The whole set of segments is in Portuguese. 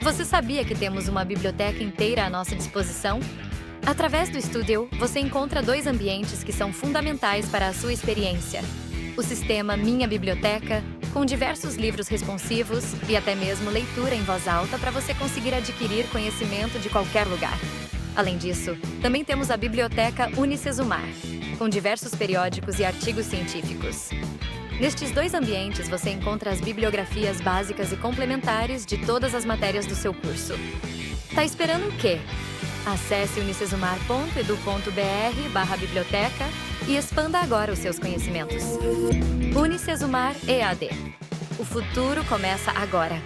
Você sabia que temos uma biblioteca inteira à nossa disposição? Através do Studio, você encontra 2 ambientes que são fundamentais para a sua experiência. O sistema Minha Biblioteca, com diversos livros responsivos e até mesmo leitura em voz alta para você conseguir adquirir conhecimento de qualquer lugar. Além disso, também temos a Biblioteca Unicesumar, com diversos periódicos e artigos científicos. Nestes 2 ambientes, você encontra as bibliografias básicas e complementares de todas as matérias do seu curso. Tá esperando o quê? Acesse unicesumar.edu.br/biblioteca e expanda agora os seus conhecimentos. Unicesumar EAD. O futuro começa agora.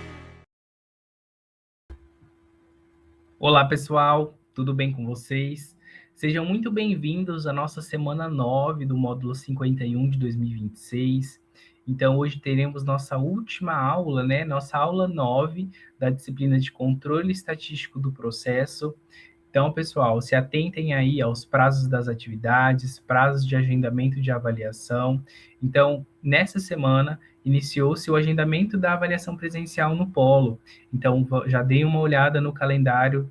Olá, pessoal, tudo bem com vocês? Sejam muito bem-vindos à nossa semana 9 do módulo 51 de 2026. Então, hoje teremos nossa última aula, né? Nossa aula 9 da disciplina de controle estatístico do processo. Então, pessoal, se atentem aí aos prazos das atividades, prazos de agendamento de avaliação. Então, nessa semana, iniciou-se o agendamento da avaliação presencial no Polo. Então, já deem uma olhada no calendário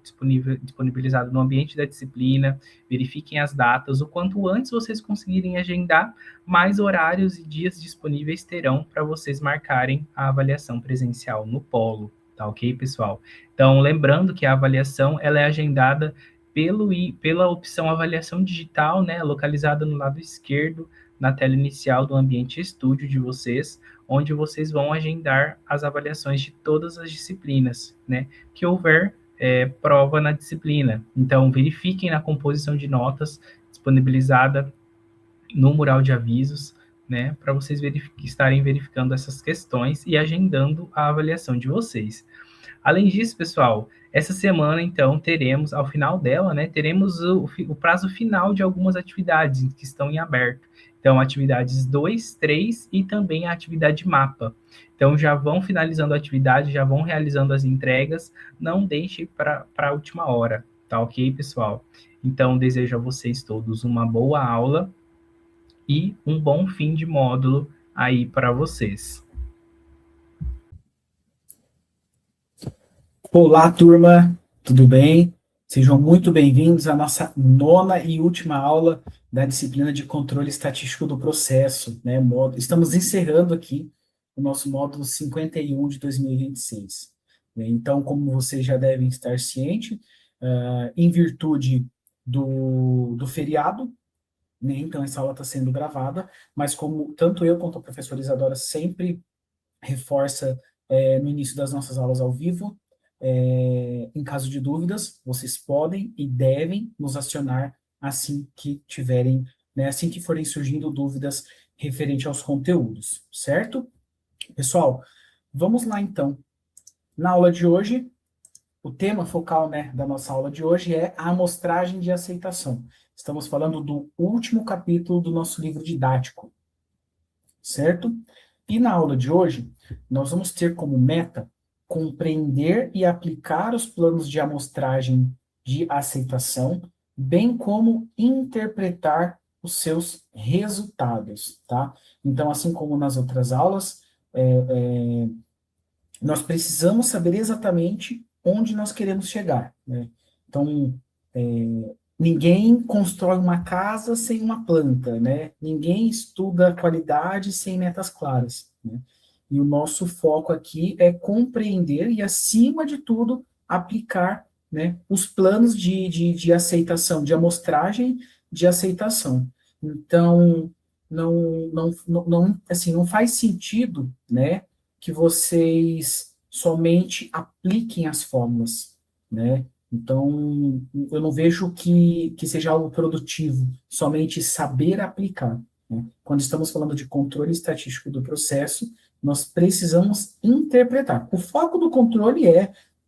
disponibilizado no ambiente da disciplina, verifiquem as datas. O quanto antes vocês conseguirem agendar, mais horários e dias disponíveis terão para vocês marcarem a avaliação presencial no Polo. Tá ok, pessoal? Então, lembrando que a avaliação ela é agendada pela opção avaliação digital, né, localizada no lado esquerdo, na tela inicial do ambiente estúdio de vocês, onde vocês vão agendar as avaliações de todas as disciplinas, né, que houver prova na disciplina. Então, verifiquem na composição de notas disponibilizada no mural de avisos, né, para vocês estarem verificando essas questões e agendando a avaliação de vocês. Além disso, pessoal, essa semana, então, teremos, ao final dela, né, teremos o prazo final de algumas atividades que estão em aberto. Então, atividades 2, 3 e também a atividade mapa. Então, já vão finalizando a atividade, já vão realizando as entregas, não deixe para a última hora, tá ok, pessoal? Então, desejo a vocês todos uma boa aula e um bom fim de módulo aí para vocês. Olá, turma, tudo bem? Sejam muito bem-vindos à nossa 9ª e última aula da disciplina de controle estatístico do processo, né? Estamos encerrando aqui o nosso módulo 51 de 2026. Então, como vocês já devem estar cientes, em virtude do feriado, né? Então essa aula está sendo gravada, mas como tanto eu quanto a professora Isadora sempre reforça no início das nossas aulas ao vivo, em caso de dúvidas, vocês podem e devem nos acionar assim que tiverem, né, assim que forem surgindo dúvidas referente aos conteúdos, certo? Pessoal, vamos lá então. Na aula de hoje, o tema focal, né, da nossa aula de hoje é a amostragem de aceitação. Estamos falando do último capítulo do nosso livro didático, certo? E na aula de hoje, nós vamos ter como meta compreender e aplicar os planos de amostragem de aceitação, bem como interpretar os seus resultados, tá? Então, assim como nas outras aulas, nós precisamos saber exatamente onde nós queremos chegar, né? Então, ninguém constrói uma casa sem uma planta, né? Ninguém estuda qualidade sem metas claras, né? E o nosso foco aqui é compreender e, acima de tudo, aplicar, né, os planos de aceitação, de amostragem de aceitação. Então, assim, não faz sentido, né, que vocês somente apliquem as fórmulas, né? Então, eu não vejo que seja algo produtivo, somente saber aplicar, né? Quando estamos falando de controle estatístico do processo, nós precisamos interpretar. O foco do controle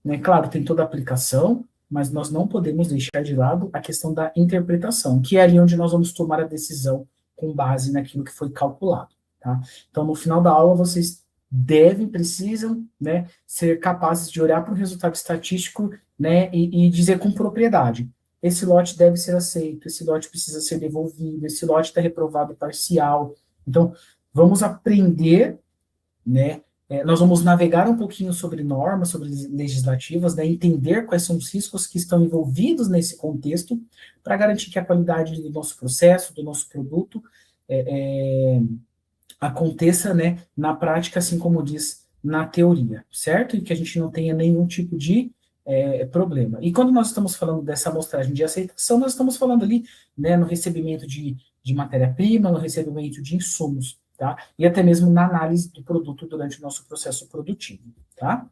né, claro, tem toda a aplicação, mas nós não podemos deixar de lado a questão da interpretação, que é ali onde nós vamos tomar a decisão com base naquilo que foi calculado, tá? Então, no final da aula, vocês precisam, né, ser capazes de olhar para o resultado estatístico, né, e dizer com propriedade: esse lote deve ser aceito, esse lote precisa ser devolvido, esse lote está reprovado parcial. Então, vamos aprender, né, Nós vamos navegar um pouquinho sobre normas, sobre legislativas, né, entender quais são os riscos que estão envolvidos nesse contexto, para garantir que a qualidade do nosso processo, do nosso produto, aconteça, né, na prática, assim como diz na teoria, certo? E que a gente não tenha nenhum tipo de problema. E quando nós estamos falando dessa amostragem de aceitação, nós estamos falando ali, né, no recebimento de matéria-prima, no recebimento de insumos, tá? E até mesmo na análise do produto durante o nosso processo produtivo, tá?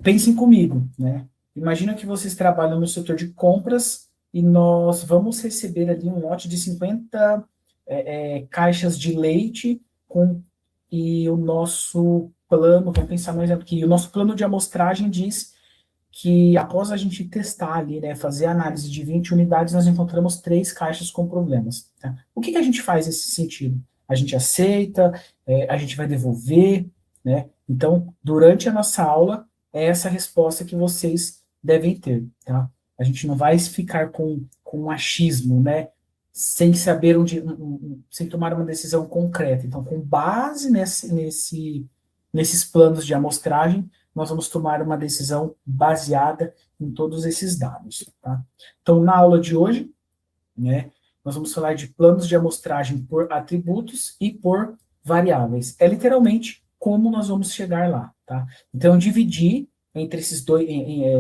Pensem comigo, né? Imagina que vocês trabalham no setor de compras e nós vamos receber ali um lote de 50 caixas de leite e o nosso plano, vamos pensar no exemplo aqui, o nosso plano de amostragem diz que após a gente testar ali, né, fazer a análise de 20 unidades, nós encontramos 3 caixas com problemas. Tá? O que a gente faz nesse sentido? A gente aceita, a gente vai devolver, né? Então, durante a nossa aula, é essa resposta que vocês devem ter, tá? A gente não vai ficar com um achismo, né? Sem saber sem tomar uma decisão concreta. Então, com base nesses planos de amostragem, nós vamos tomar uma decisão baseada em todos esses dados. Tá? Então, na aula de hoje, né, nós vamos falar de planos de amostragem por atributos e por variáveis. É literalmente como nós vamos chegar lá. Tá? Então, eu dividi entre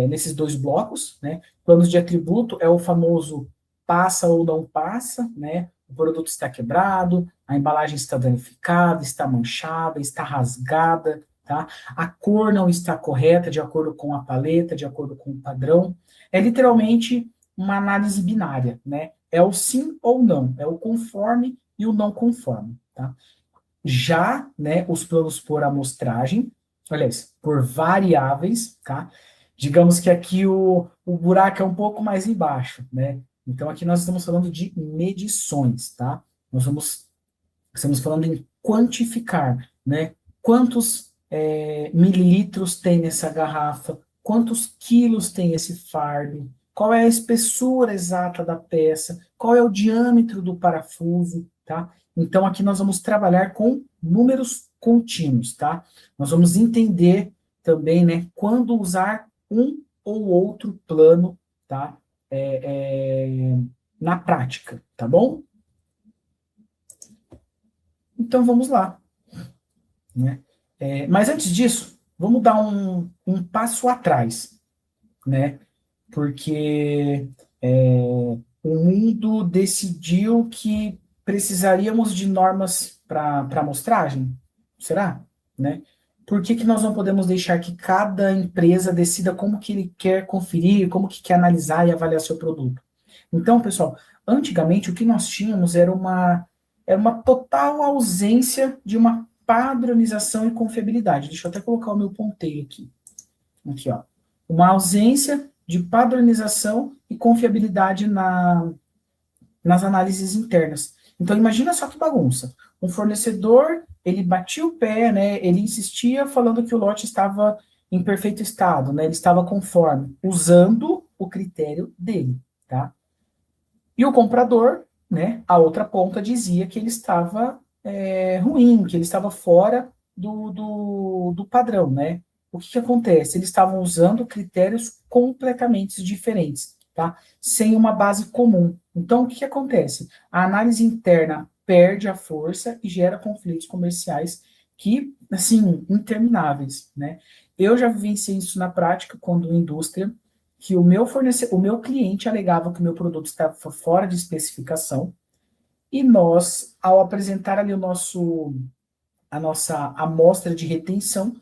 nesses dois blocos. Né? Planos de atributo é o famoso passa ou não passa, né? O produto está quebrado, a embalagem está danificada, está manchada, está rasgada, tá? A cor não está correta, de acordo com a paleta, de acordo com o padrão. É literalmente uma análise binária, né? É o sim ou não, é o conforme e o não conforme, tá? Já, né, os planos por amostragem, aliás, por variáveis, tá? Digamos que aqui o buraco é um pouco mais embaixo, né? Então, aqui nós estamos falando de medições, tá? Estamos falando em quantificar, né? Quantos mililitros tem nessa garrafa, quantos quilos tem esse fardo, qual é a espessura exata da peça, qual é o diâmetro do parafuso, tá? Então, aqui nós vamos trabalhar com números contínuos, tá? Nós vamos entender também, né, quando usar um ou outro plano, tá? Na prática, tá bom? Então, vamos lá. Né? Mas antes disso, vamos dar um passo atrás, né? Porque o mundo decidiu que precisaríamos de normas para amostragem? Será? Né? Por que nós não podemos deixar que cada empresa decida como que ele quer conferir, como que quer analisar e avaliar seu produto? Então, pessoal, antigamente o que nós tínhamos era uma total ausência de uma padronização e confiabilidade. Deixa eu até colocar o meu ponteiro aqui. Aqui, ó. Uma ausência de padronização e confiabilidade nas análises internas. Então, imagina só que bagunça. Um fornecedor, ele batia o pé, né? Ele insistia falando que o lote estava em perfeito estado, né? Ele estava conforme, usando o critério dele, tá? E o comprador, né, a outra ponta dizia que ele estava ruim, que ele estava fora do padrão, né? O que acontece? Eles estavam usando critérios completamente diferentes, tá? Sem uma base comum. Então, o que acontece? A análise interna perde a força e gera conflitos comerciais que, assim, intermináveis, né? Eu já vivenciei isso na prática quando indústria, que o meu cliente alegava que o meu produto estava fora de especificação, e nós, ao apresentar ali a nossa amostra de retenção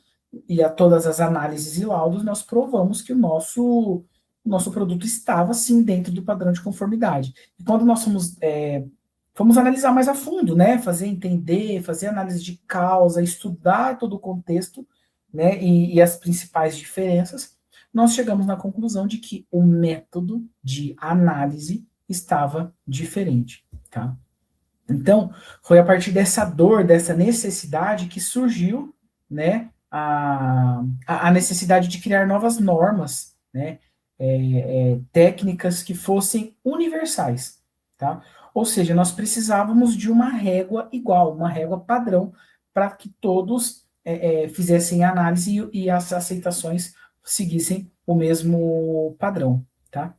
e a todas as análises e laudos, nós provamos que o nosso produto estava, sim, dentro do padrão de conformidade. E quando nós fomos analisar mais a fundo, né, fazer análise de causa, estudar todo o contexto, né, e as principais diferenças, nós chegamos na conclusão de que o método de análise estava diferente, tá? Então, foi a partir dessa dor, dessa necessidade que surgiu, né, a necessidade de criar novas normas, né, técnicas que fossem universais, tá? Ou seja, nós precisávamos de uma régua igual, uma régua padrão, para que todos fizessem a análise e as aceitações seguissem o mesmo padrão, tá?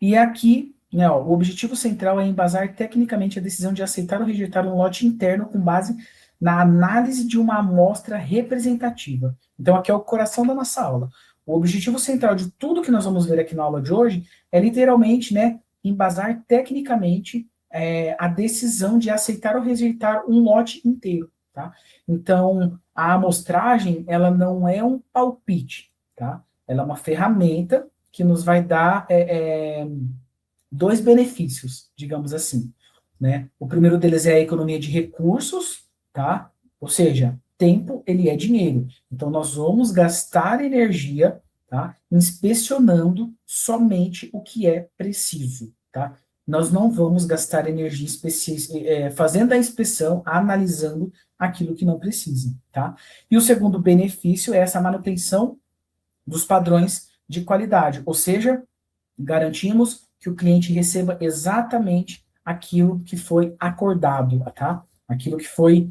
E aqui, né, ó, o objetivo central é embasar tecnicamente a decisão de aceitar ou rejeitar um lote interno com base na análise de uma amostra representativa. Então, aqui é o coração da nossa aula. O objetivo central de tudo que nós vamos ver aqui na aula de hoje é literalmente, né, embasar tecnicamente a decisão de aceitar ou rejeitar um lote inteiro, tá? Então, a amostragem, ela não é um palpite, tá? Ela é uma ferramenta que nos vai dar dois benefícios, digamos assim, né? O primeiro deles é a economia de recursos, tá? Ou seja, tempo, ele é dinheiro. Então, nós vamos gastar energia, tá? Inspecionando somente o que é preciso, tá? Nós não vamos gastar energia fazendo a inspeção, analisando aquilo que não precisa, tá? E o segundo benefício é essa manutenção dos padrões de qualidade, ou seja, garantimos que o cliente receba exatamente aquilo que foi acordado, tá? Aquilo que foi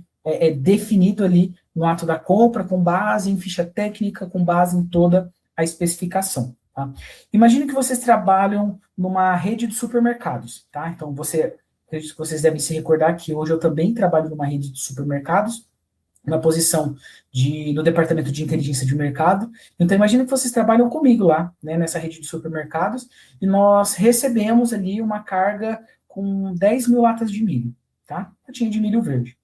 definido ali no ato da compra, com base em ficha técnica, com base em toda a especificação, tá? Imagine que vocês trabalham numa rede de supermercados, tá? Então, acredito que vocês devem se recordar que hoje eu também trabalho numa rede de supermercados, na posição no departamento de inteligência de mercado. Então, imagina que vocês trabalham comigo lá, né, nessa rede de supermercados, e nós recebemos ali uma carga com 10 mil latas de milho, tá? Latinha de milho verde.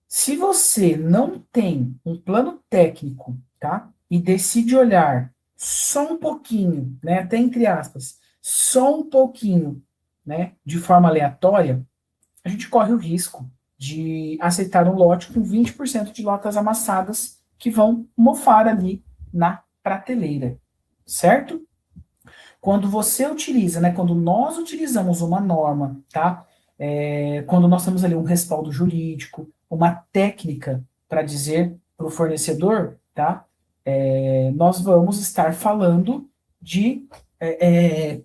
Se você não tem um plano técnico, tá? E decide olhar só um pouquinho, né, até entre aspas, só um pouquinho, né, de forma aleatória, a gente corre o risco de aceitar um lote com 20% de latas amassadas que vão mofar ali na prateleira, certo? Quando você utiliza, né, quando nós utilizamos uma norma, tá? Quando nós temos ali um respaldo jurídico, uma técnica para dizer para o fornecedor, tá? Nós vamos estar falando de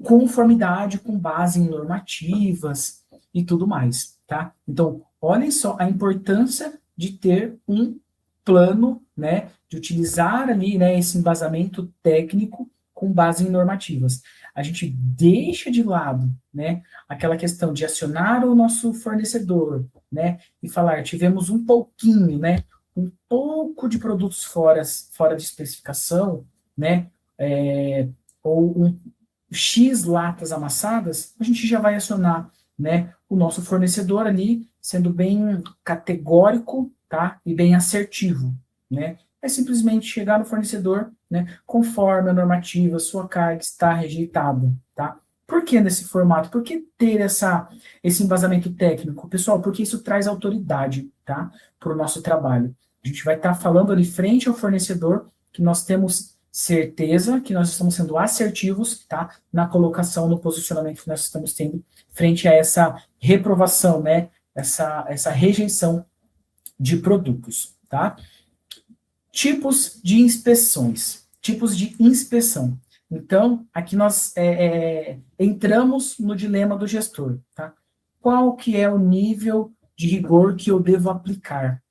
conformidade com base em normativas e tudo mais, tá? Então, olhem só a importância de ter um plano, né, de utilizar ali, né, esse embasamento técnico com base em normativas. A gente deixa de lado, né, aquela questão de acionar o nosso fornecedor, né, e falar, tivemos um pouquinho, né, um pouco de produtos fora de especificação, né, ou um X latas amassadas, a gente já vai acionar, né, o nosso fornecedor ali, sendo bem categórico, tá, e bem assertivo, né, é simplesmente chegar no fornecedor, né, conforme a normativa, sua carga está rejeitada, tá. Por que nesse formato? Por que ter esse embasamento técnico? Pessoal, porque isso traz autoridade, tá, para o nosso trabalho. A gente vai estar falando ali frente ao fornecedor que nós temos certeza que nós estamos sendo assertivos, tá, na colocação, no posicionamento que nós estamos tendo frente a essa reprovação, né, essa rejeição de produtos, tá? Tipos de inspeções, tipos de inspeção. Então, aqui nós entramos no dilema do gestor, tá? Qual que é o nível de rigor que eu devo aplicar,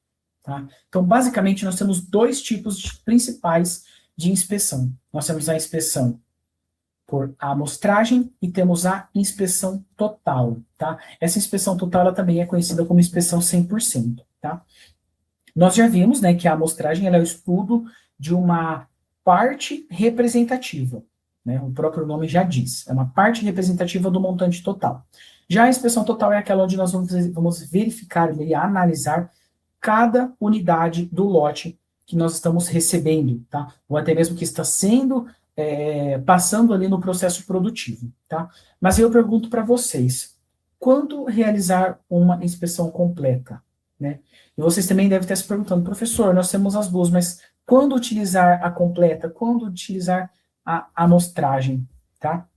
tá? Então, basicamente, nós temos dois tipos principais de inspeção. Nós temos a inspeção por amostragem e temos a inspeção total, tá? Essa inspeção total ela também é conhecida como inspeção 100%, tá? Nós já vimos, né, que a amostragem ela é o estudo de uma parte representativa, né? O próprio nome já diz, é uma parte representativa do montante total. Já a inspeção total é aquela onde nós vamos verificar e analisar cada unidade do lote que nós estamos recebendo, tá? Ou até mesmo que está sendo passando ali no processo produtivo, tá? Mas eu pergunto para vocês, quando realizar uma inspeção completa, né? E vocês também devem estar se perguntando, professor, nós temos as duas, mas quando utilizar a completa, quando utilizar a amostragem, tá?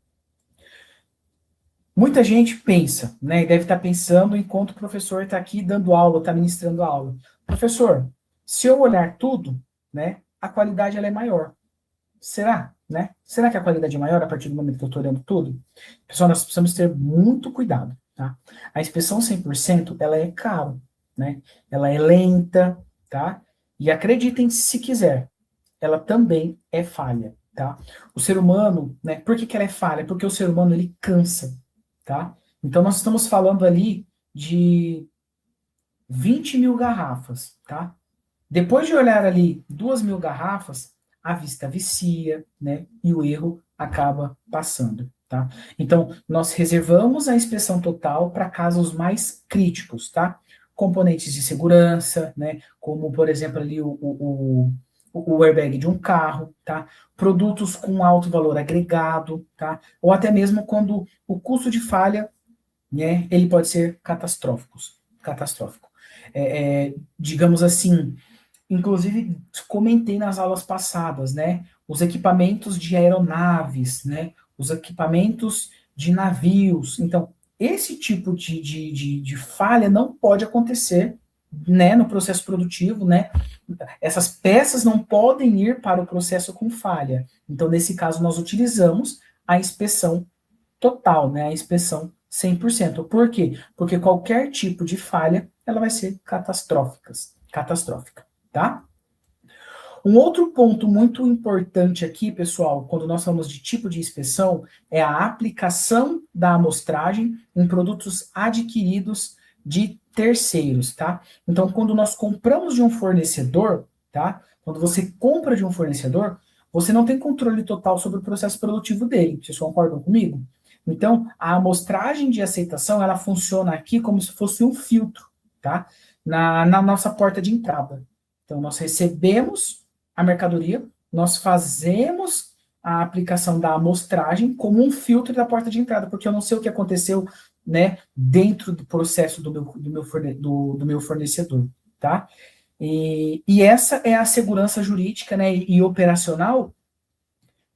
Muita gente pensa, né, e deve estar pensando enquanto o professor está aqui dando aula, está ministrando a aula. Professor, se eu olhar tudo, né, a qualidade ela é maior. Será? Né? Será que a qualidade é maior a partir do momento que eu estou olhando tudo? Pessoal, nós precisamos ter muito cuidado, tá? A inspeção 100%, ela é caro, né? Ela é lenta, tá? E acreditem se quiser, ela também é falha, tá? O ser humano, né? Por que que ela é falha? Porque o ser humano, ele cansa, tá? Então, nós estamos falando ali de 20 mil garrafas, tá? Depois de olhar ali 2.000 garrafas, a vista vicia, né? E o erro acaba passando, tá? Então, nós reservamos a inspeção total para casos mais críticos, tá? Componentes de segurança, né? Como, por exemplo, ali o airbag de um carro, tá? Produtos com alto valor agregado, tá? Ou até mesmo quando o custo de falha, né? Ele pode ser catastrófico. Digamos assim, inclusive, comentei nas aulas passadas, né? Os equipamentos de aeronaves, né? Os equipamentos de navios. Então, esse tipo de falha não pode acontecer, né, no processo produtivo, né? Essas peças não podem ir para o processo com falha. Então, nesse caso, nós utilizamos a inspeção total, né? A inspeção 100%. Por quê? Porque qualquer tipo de falha, ela vai ser catastrófica, tá? Um outro ponto muito importante aqui, pessoal, quando nós falamos de tipo de inspeção, é a aplicação da amostragem em produtos adquiridos de terceiros, tá? Então, quando nós compramos de um fornecedor, tá? Quando você compra de um fornecedor, você não tem controle total sobre o processo produtivo dele. Vocês concordam comigo? Então, a amostragem de aceitação, ela funciona aqui como se fosse um filtro, tá? Na nossa porta de entrada. Então, nós recebemos a mercadoria, nós fazemos a aplicação da amostragem como um filtro da porta de entrada, porque eu não sei o que aconteceu, né, dentro do processo do meu fornecedor, tá? E essa é a segurança jurídica, né, e operacional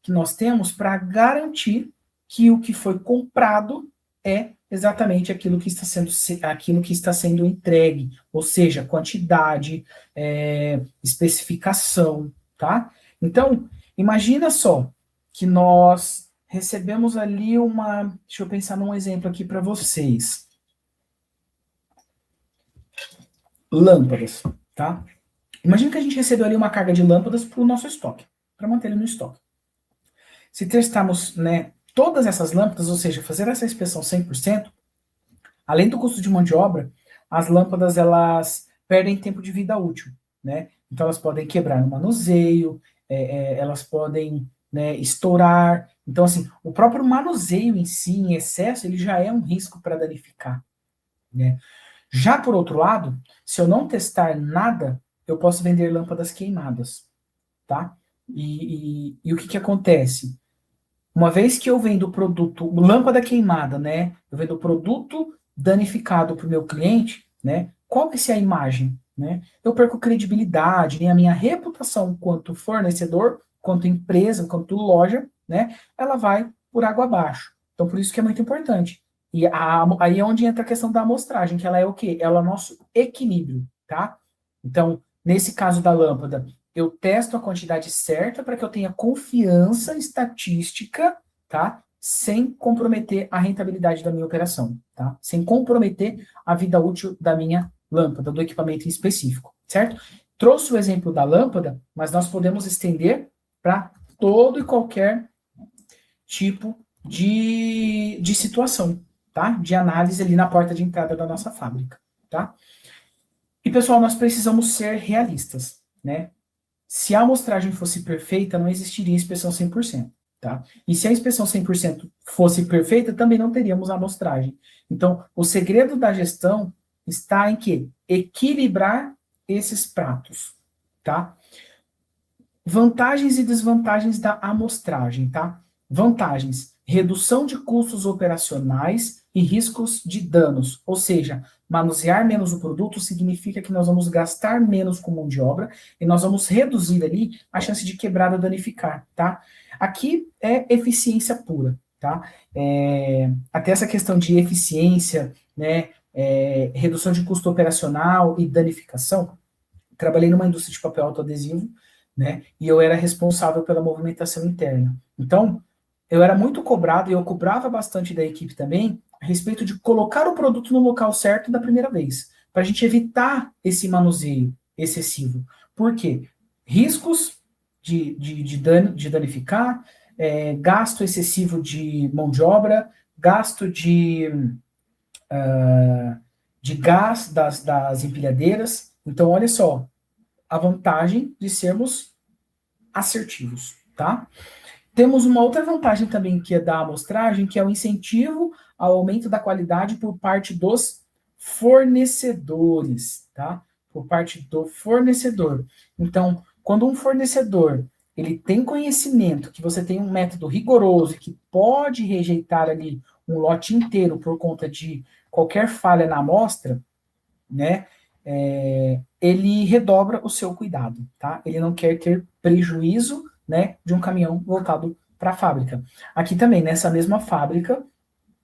que nós temos para garantir que o que foi comprado é exatamente aquilo que está sendo entregue, ou seja, quantidade, especificação, tá? Então, imagina só que nós recebemos ali deixa eu pensar num exemplo aqui para vocês. Lâmpadas, tá? Imagina que a gente recebeu ali uma carga de lâmpadas para o nosso estoque, para manter ele no estoque. Se testarmos, né, todas essas lâmpadas, ou seja, fazer essa inspeção 100%, além do custo de mão de obra, as lâmpadas, elas perdem tempo de vida útil, né? Então, elas podem quebrar no manuseio, elas podem, né, estourar. Então, assim, o próprio manuseio em si, em excesso, ele já é um risco para danificar, né? Já por outro lado, se eu não testar nada, eu posso vender lâmpadas queimadas, tá? E o que acontece? Uma vez que eu vendo o produto, lâmpada queimada, né? Eu vendo o produto danificado para o meu cliente, né? Qual que é a imagem, né? Eu perco credibilidade, né? A minha reputação quanto fornecedor, quanto empresa, quanto loja, né? Ela vai por água abaixo. Então, por isso que é muito importante. E aí é onde entra a questão da amostragem, que ela é o quê? Ela é o nosso equilíbrio, tá? Então, nesse caso da lâmpada, eu testo a quantidade certa para que eu tenha confiança estatística, tá? Sem comprometer a rentabilidade da minha operação, tá? Sem comprometer a vida útil da minha lâmpada, do equipamento em específico, certo? Trouxe o exemplo da lâmpada, mas nós podemos estender para todo e qualquer tipo de situação, tá? De análise ali na porta de entrada da nossa fábrica, tá? E, pessoal, nós precisamos ser realistas, né? Se a amostragem fosse perfeita, não existiria inspeção 100%, tá? E se a inspeção 100% fosse perfeita, também não teríamos a amostragem. Então, o segredo da gestão está em quê? Equilibrar esses pratos, tá? Vantagens e desvantagens da amostragem, tá? Vantagens: redução de custos operacionais e riscos de danos, ou seja, manusear menos o produto significa que nós vamos gastar menos com mão de obra e nós vamos reduzir ali a chance de quebrar ou danificar, tá? Aqui é eficiência pura, tá? Até essa questão de eficiência, né, redução de custo operacional e danificação. Trabalhei numa indústria de papel autoadesivo, né, e eu era responsável pela movimentação interna. Então, eu era muito cobrado e eu cobrava bastante da equipe também a respeito de colocar o produto no local certo da primeira vez. para a gente evitar esse manuseio excessivo. Por quê? Riscos de danificar, gasto excessivo de mão de obra, gasto de gás das empilhadeiras. Então, olha só, a vantagem de sermos assertivos, tá? Temos uma outra vantagem também que é da amostragem, que é o incentivo ao aumento da qualidade por parte dos fornecedores, tá? Por parte do fornecedor. Então, quando um fornecedor ele tem conhecimento que você tem um método rigoroso que pode rejeitar ali um lote inteiro por conta de qualquer falha na amostra, né? Ele redobra o seu cuidado, tá? Ele não quer ter prejuízo, né, de um caminhão voltado para a fábrica. Aqui também, nessa mesma fábrica,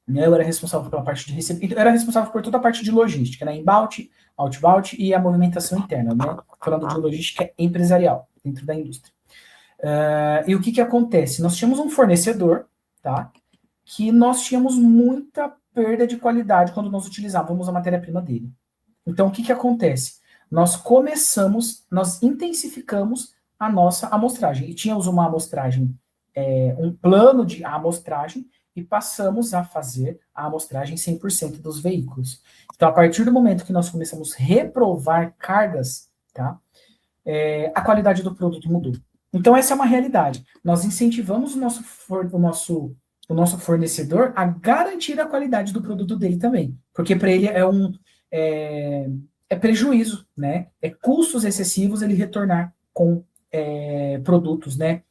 né, eu era responsável pela parte de recebimento, eu era responsável por toda a parte de logística, né, inbound, outbound e a movimentação interna, né, falando de logística empresarial, dentro da indústria. E o que acontece? Nós tínhamos um fornecedor, tá, que nós tínhamos muita perda de qualidade quando nós utilizávamos a matéria-prima dele. Então, o que acontece? Nós intensificamos a nossa amostragem. E tínhamos uma amostragem, um plano de amostragem, e passamos a fazer a amostragem 100% dos veículos. Então, a partir do momento que nós começamos a reprovar cargas, tá, a qualidade do produto mudou. Então, essa é uma realidade. Nós incentivamos o nosso fornecedor a garantir a qualidade do produto dele também. Porque para ele é prejuízo, né? É custos excessivos ele retornar com produtos, né?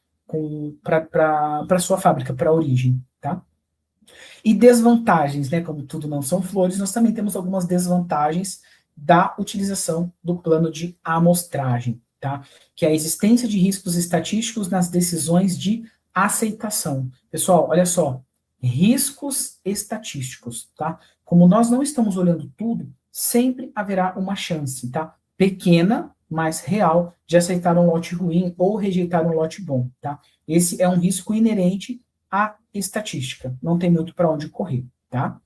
Para sua fábrica, para a origem, tá? E desvantagens, né? Como tudo não são flores, nós também temos algumas desvantagens da utilização do plano de amostragem, tá? Que é a existência de riscos estatísticos nas decisões de aceitação. Pessoal, olha só, riscos estatísticos, tá? Como nós não estamos olhando tudo, sempre haverá uma chance, tá? Pequena, mas real, de aceitar um lote ruim ou rejeitar um lote bom, tá? Esse é um risco inerente à estatística, não tem muito para onde correr, tá?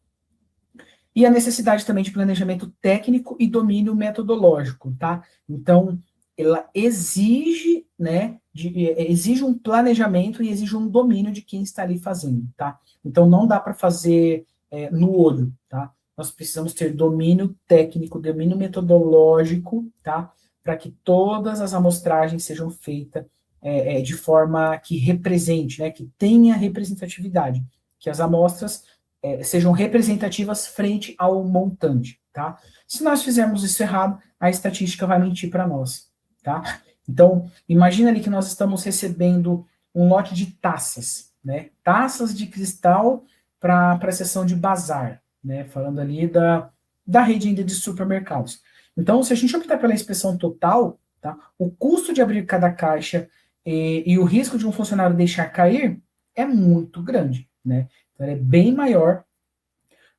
E a necessidade também de planejamento técnico e domínio metodológico, tá? Então, ela exige, né, exige um planejamento e exige um domínio de quem está ali fazendo, tá? Então, não dá para fazer no olho, tá? Nós precisamos ter domínio técnico, domínio metodológico, tá? Para que todas as amostragens sejam feitas de forma que represente, né? Que tenha representatividade, que as amostras sejam representativas frente ao montante, tá? Se nós fizermos isso errado, a estatística vai mentir para nós, tá? Então, imagina ali que nós estamos recebendo um lote de taças, né? Taças de cristal para a seção de bazar, né? Falando ali da rede ainda de supermercados. Então, se a gente optar pela inspeção total, tá? O custo de abrir cada caixa e o risco de um funcionário deixar cair é muito grande, né? Então, é bem maior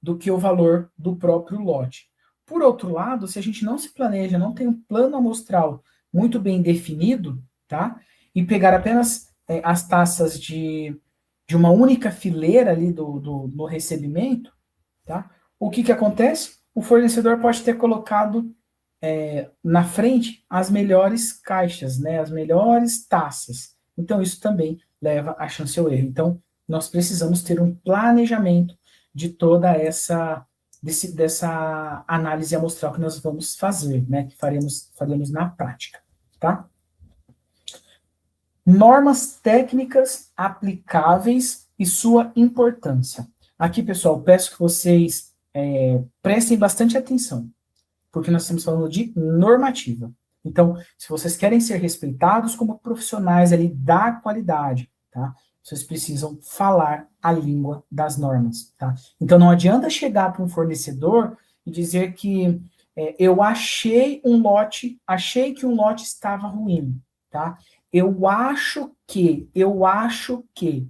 do que o valor do próprio lote. Por outro lado, se a gente não se planeja, não tem um plano amostral muito bem definido, tá? E pegar apenas as taças de uma única fileira ali no recebimento, tá? O que acontece? O fornecedor pode ter colocado na frente as melhores caixas, né? As melhores taças. Então, isso também leva a chance ao erro. Então, nós precisamos ter um planejamento de toda dessa análise amostral que nós vamos fazer, né? Que faremos na prática, tá? Normas técnicas aplicáveis e sua importância. Aqui, pessoal, peço que vocês prestem bastante atenção, porque nós estamos falando de normativa. Então, se vocês querem ser respeitados como profissionais ali da qualidade, tá? Vocês precisam falar a língua das normas, tá? Então, não adianta chegar para um fornecedor e dizer que eu achei que um lote estava ruim, tá? Eu acho que,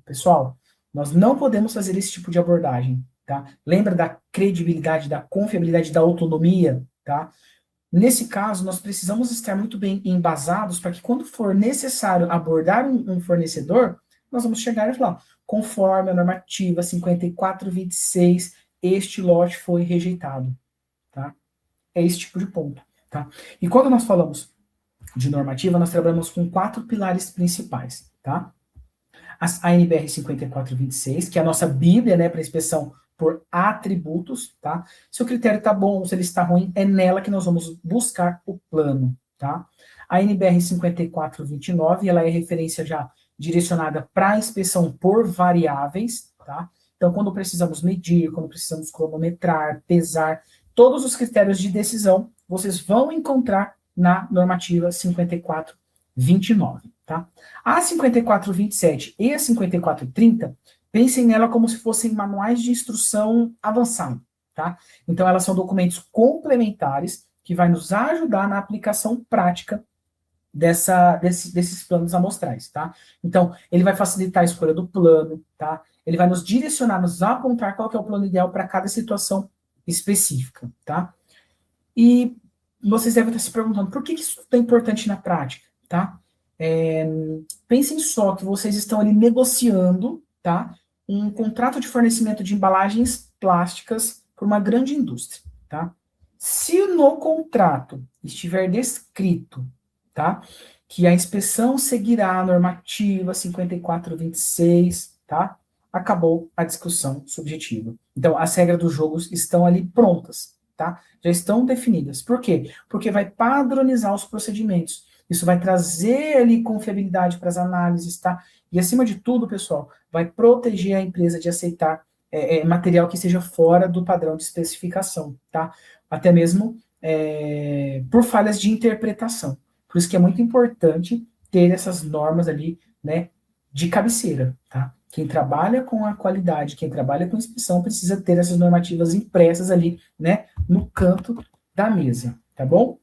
pessoal, nós não podemos fazer esse tipo de abordagem, tá? Lembra da credibilidade, da confiabilidade, da autonomia, tá? Nesse caso, nós precisamos estar muito bem embasados para que quando for necessário abordar um fornecedor, nós vamos chegar e falar, conforme a normativa 5426, este lote foi rejeitado, tá? é esse tipo de ponto, tá? E quando nós falamos de normativa, nós trabalhamos com 4 pilares principais, tá? A NBR 5426, que é a nossa bíblia, né, para inspeção por atributos, tá? Se o critério está bom, se ele está ruim, é nela que nós vamos buscar o plano, tá? A NBR 5429, ela é referência já direcionada para a inspeção por variáveis, tá? Então, quando precisamos medir, quando precisamos cronometrar, pesar, todos os critérios de decisão, vocês vão encontrar na normativa 5429, tá? A 5427 e a 5430, pensem nela como se fossem manuais de instrução avançado, tá? Então, elas são documentos complementares que vai nos ajudar na aplicação prática desses planos amostrais, tá? Então, ele vai facilitar a escolha do plano, tá? Ele vai nos direcionar, nos apontar qual que é o plano ideal para cada situação específica, tá? E vocês devem estar se perguntando, por que isso é importante na prática, tá? Pensem só que vocês estão ali negociando, tá? Um contrato de fornecimento de embalagens plásticas por uma grande indústria, tá? Se no contrato estiver descrito, tá, que a inspeção seguirá a normativa 5426, tá? Acabou a discussão subjetiva. Então, as regras dos jogos estão ali prontas, tá? Já estão definidas. Por quê? Porque vai padronizar os procedimentos. Isso vai trazer ali confiabilidade para as análises, tá? E, acima de tudo, pessoal, vai proteger a empresa de aceitar material que esteja fora do padrão de especificação, tá? Até mesmo por falhas de interpretação. Por isso que é muito importante ter essas normas ali, né, de cabeceira, tá? Quem trabalha com a qualidade, quem trabalha com inspeção, precisa ter essas normativas impressas ali, né, no canto da mesa, tá bom?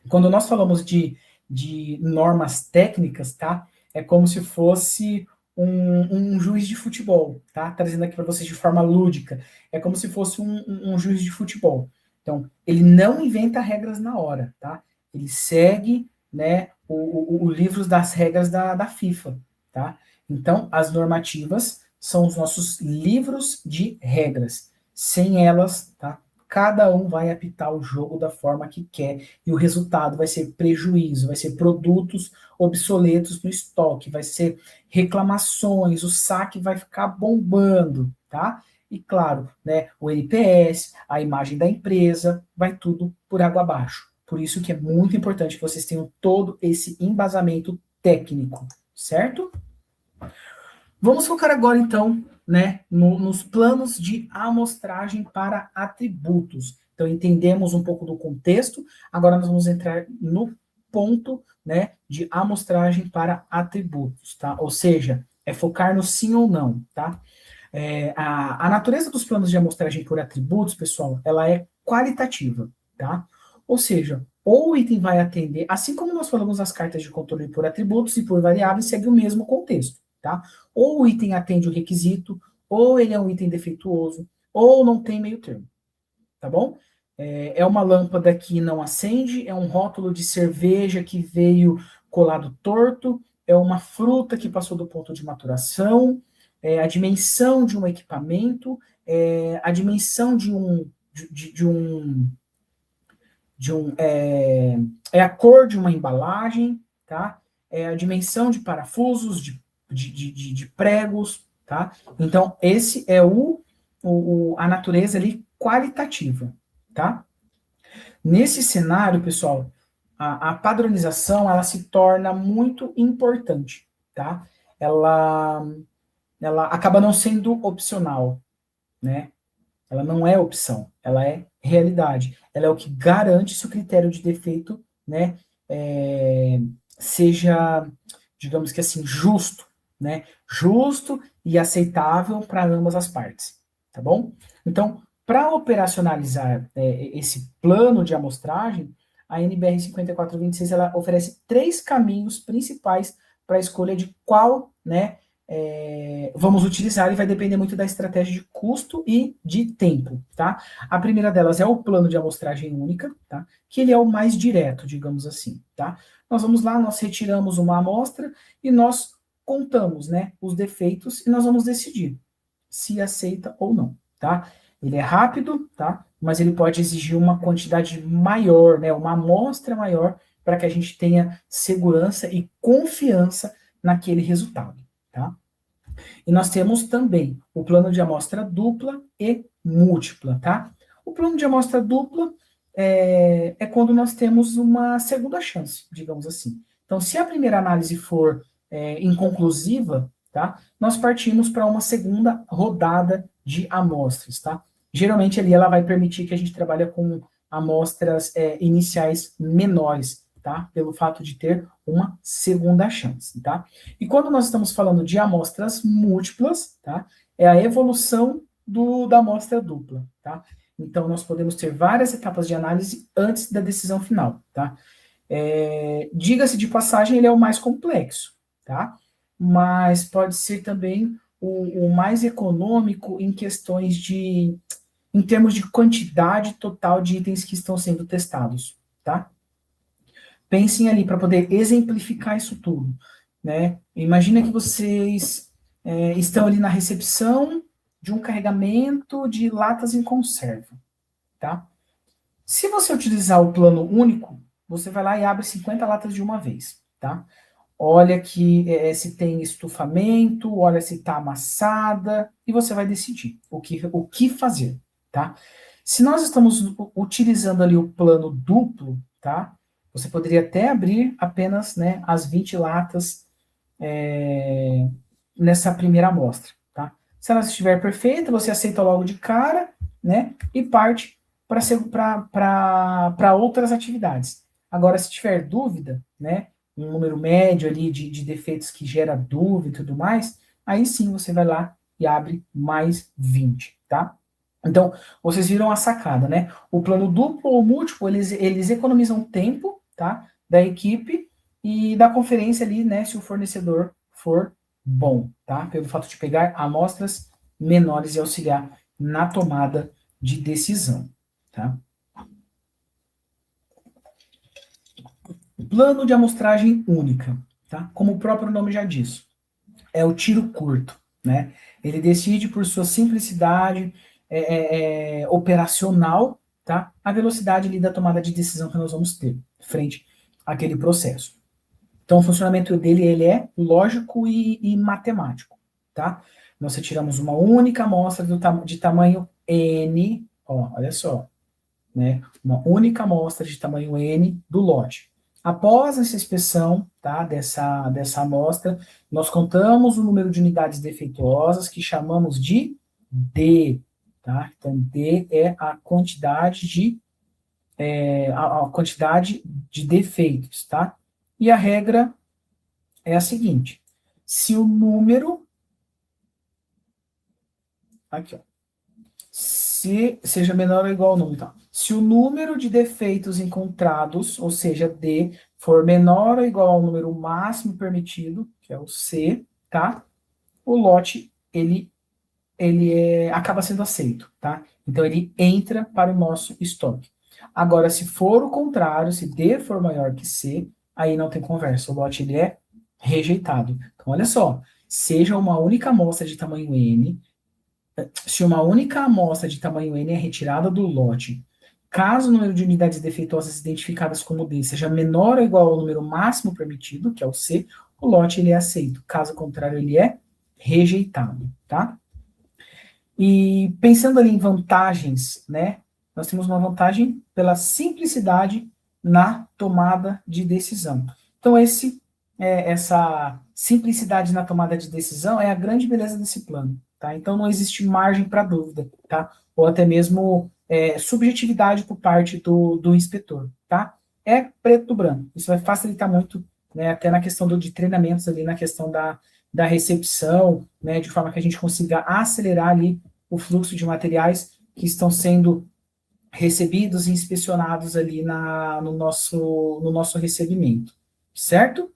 Quando nós falamos de normas técnicas, tá? É como se fosse um juiz de futebol, tá? Trazendo aqui para vocês de forma lúdica. É como se fosse um juiz de futebol. Então, ele não inventa regras na hora, tá? Ele segue, né, o livro das regras da FIFA, tá? Então, as normativas são os nossos livros de regras. Sem elas, tá? Cada um vai apitar o jogo da forma que quer e o resultado vai ser prejuízo, vai ser produtos obsoletos no estoque, vai ser reclamações, o saque vai ficar bombando, tá? E claro, né, o NPS, a imagem da empresa, vai tudo por água abaixo. Por isso que é muito importante que vocês tenham todo esse embasamento técnico, certo? Vamos focar agora, então, né, nos planos de amostragem para atributos. Então, entendemos um pouco do contexto, agora nós vamos entrar no ponto, né, de amostragem para atributos, tá? Ou seja, é focar no sim ou não, tá? A natureza dos planos de amostragem por atributos, pessoal, ela é qualitativa, tá? Ou seja, ou o item vai atender, assim como nós falamos nas cartas de controle por atributos e por variáveis, segue o mesmo contexto, tá? Ou o item atende o requisito, ou ele é um item defeituoso, ou não tem meio termo, tá bom? É uma lâmpada que não acende, é um rótulo de cerveja que veio colado torto, é uma fruta que passou do ponto de maturação, a dimensão de um equipamento, a dimensão é a cor de uma embalagem, tá? É a dimensão de parafusos, de pregos, tá? Então, esse é a natureza ali qualitativa, tá? Nesse cenário, pessoal, a padronização, ela se torna muito importante, tá? Ela acaba não sendo opcional, né? Ela não é opção, ela é realidade. Ela é o que garante se o critério de defeito, né, seja, digamos que assim, justo, né? Justo e aceitável para ambas as partes, tá bom? Então, para operacionalizar esse plano de amostragem, a NBR 5426 ela oferece 3 caminhos principais para a escolha de qual, né, vamos utilizar, e vai depender muito da estratégia de custo e de tempo, tá? A primeira delas é o plano de amostragem única, tá? Que ele é o mais direto, digamos assim, tá? Nós vamos lá, nós retiramos uma amostra e nós contamos, né, os defeitos e nós vamos decidir se aceita ou não, tá? Ele é rápido, tá? mas ele pode exigir uma quantidade maior, né, uma amostra maior, para que a gente tenha segurança e confiança naquele resultado, tá? E nós temos também o plano de amostra dupla e múltipla, tá? O plano de amostra dupla é quando nós temos uma segunda chance, digamos assim. Então, se a primeira análise for inconclusiva, tá? Nós partimos para uma segunda rodada de amostras, tá? Geralmente ali ela vai permitir que a gente trabalhe com amostras iniciais menores, tá? Pelo fato de ter uma segunda chance, tá? E quando nós estamos falando de amostras múltiplas, tá? É a evolução da amostra dupla, tá? Então, nós podemos ter várias etapas de análise antes da decisão final, tá? Diga-se de passagem, ele é o mais complexo, tá? Mas pode ser também o mais econômico em questões em termos de quantidade total de itens que estão sendo testados, tá? Pensem ali para poder exemplificar isso tudo, né? Imagina que vocês estão ali na recepção de um carregamento de latas em conserva, tá? Se você utilizar o plano único, você vai lá e abre 50 latas de uma vez, tá? Olha que se tem estufamento, olha se está amassada, e você vai decidir o que fazer, tá? Se nós estamos utilizando ali o plano duplo, tá? Você poderia até abrir apenas, né, as 20 latas nessa primeira amostra, tá? Se ela estiver perfeita, você aceita logo de cara, né, e parte para outras atividades. Agora, se tiver dúvida, né, um número médio ali de defeitos que gera dúvida e tudo mais, aí sim você vai lá e abre mais 20, tá? Então, vocês viram a sacada, né? O plano duplo ou múltiplo, eles economizam tempo, tá? Da equipe e da conferência ali, né? Se o fornecedor for bom, tá? Pelo fato de pegar amostras menores e auxiliar na tomada de decisão, tá? Plano de amostragem única, tá? Como o próprio nome já diz, é o tiro curto, né? Ele decide por sua simplicidade operacional, tá? A velocidade ali da tomada de decisão que nós vamos ter frente àquele processo. Então, o funcionamento dele ele é lógico e matemático, tá? Nós retiramos uma única amostra de tamanho N, ó, olha só, né? Uma única amostra de tamanho N do lote. Após essa inspeção, tá, dessa amostra, nós contamos o número de unidades defeituosas, que chamamos de D, tá? Então, D é a quantidade a quantidade de defeitos, tá? E a regra é a seguinte: se o número aqui, ó, se seja menor ou igual ao número, então, se o número de defeitos encontrados, ou seja, D, for menor ou igual ao número máximo permitido, que é o C, tá? O lote, ele acaba sendo aceito, tá? Então, ele entra para o nosso estoque. Agora, se for o contrário, se D for maior que C, aí não tem conversa, o lote ele é rejeitado. Então, olha só, seja uma única amostra de tamanho N, se uma única amostra de tamanho N é retirada do lote, caso o número de unidades defeituosas identificadas como D seja menor ou igual ao número máximo permitido, que é o C, o lote ele é aceito. Caso contrário, ele é rejeitado, tá? E pensando ali em vantagens, né? Nós temos uma vantagem pela simplicidade na tomada de decisão. Então, essa simplicidade na tomada de decisão é a grande beleza desse plano, tá? Então, não existe margem para dúvida, tá? Ou até mesmo subjetividade por parte do inspetor, tá? É preto do branco. Isso vai facilitar muito, né, até na questão de treinamentos ali, na questão da recepção, né, de forma que a gente consiga acelerar ali o fluxo de materiais que estão sendo recebidos e inspecionados ali no nosso recebimento, certo?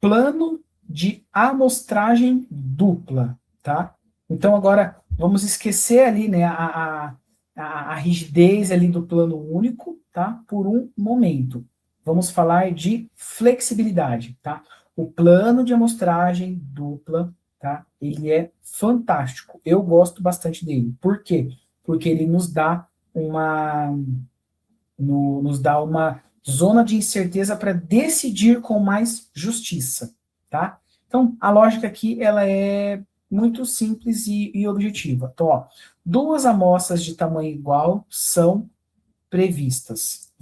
Plano de amostragem dupla, tá? Então, agora, vamos esquecer ali, né, a rigidez ali do plano único, tá? Por um momento. Vamos falar de flexibilidade, tá? O plano de amostragem dupla, tá? Ele é fantástico. Eu gosto bastante dele. Por quê? Porque ele nos dá uma zona de incerteza para decidir com mais justiça, tá? Então, a lógica aqui, ela é muito simples e objetiva. Então, ó, duas amostras de tamanho igual são previstas,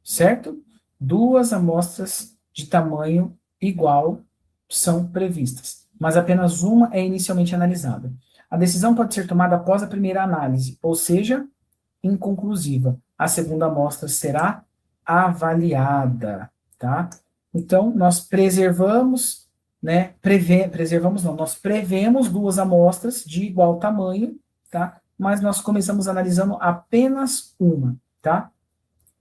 certo? Duas amostras de tamanho igual são previstas, mas apenas uma é inicialmente analisada. A decisão pode ser tomada após a primeira análise, ou seja, inconclusiva. A segunda amostra será avaliada, tá? Então, nós preservamos, né? Nós prevemos duas amostras de igual tamanho, tá? Mas nós começamos analisando apenas uma, tá?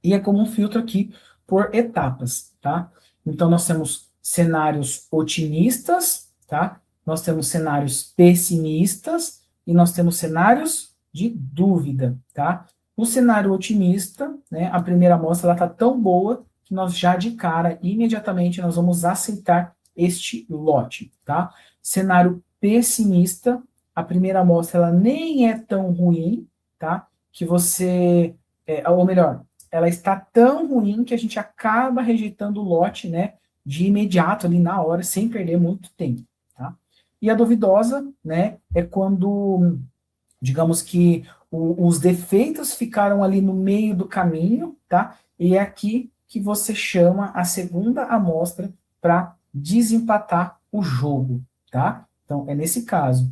E é como um filtro aqui por etapas, tá? Então, nós temos cenários otimistas, tá? Nós temos cenários pessimistas e nós temos cenários de dúvida, tá? O cenário otimista, né, a primeira amostra, ela tá tão boa que nós já de cara, imediatamente, nós vamos aceitar este lote, tá? Cenário pessimista, a primeira amostra, ela nem é tão ruim, tá? Que você, ou melhor, ela está tão ruim que a gente acaba rejeitando o lote, né, de imediato, ali na hora, sem perder muito tempo, tá? E a duvidosa, né, é quando, digamos que os defeitos ficaram ali no meio do caminho, tá? E é aqui que você chama a segunda amostra para desempatar o jogo, tá? Então, é nesse caso.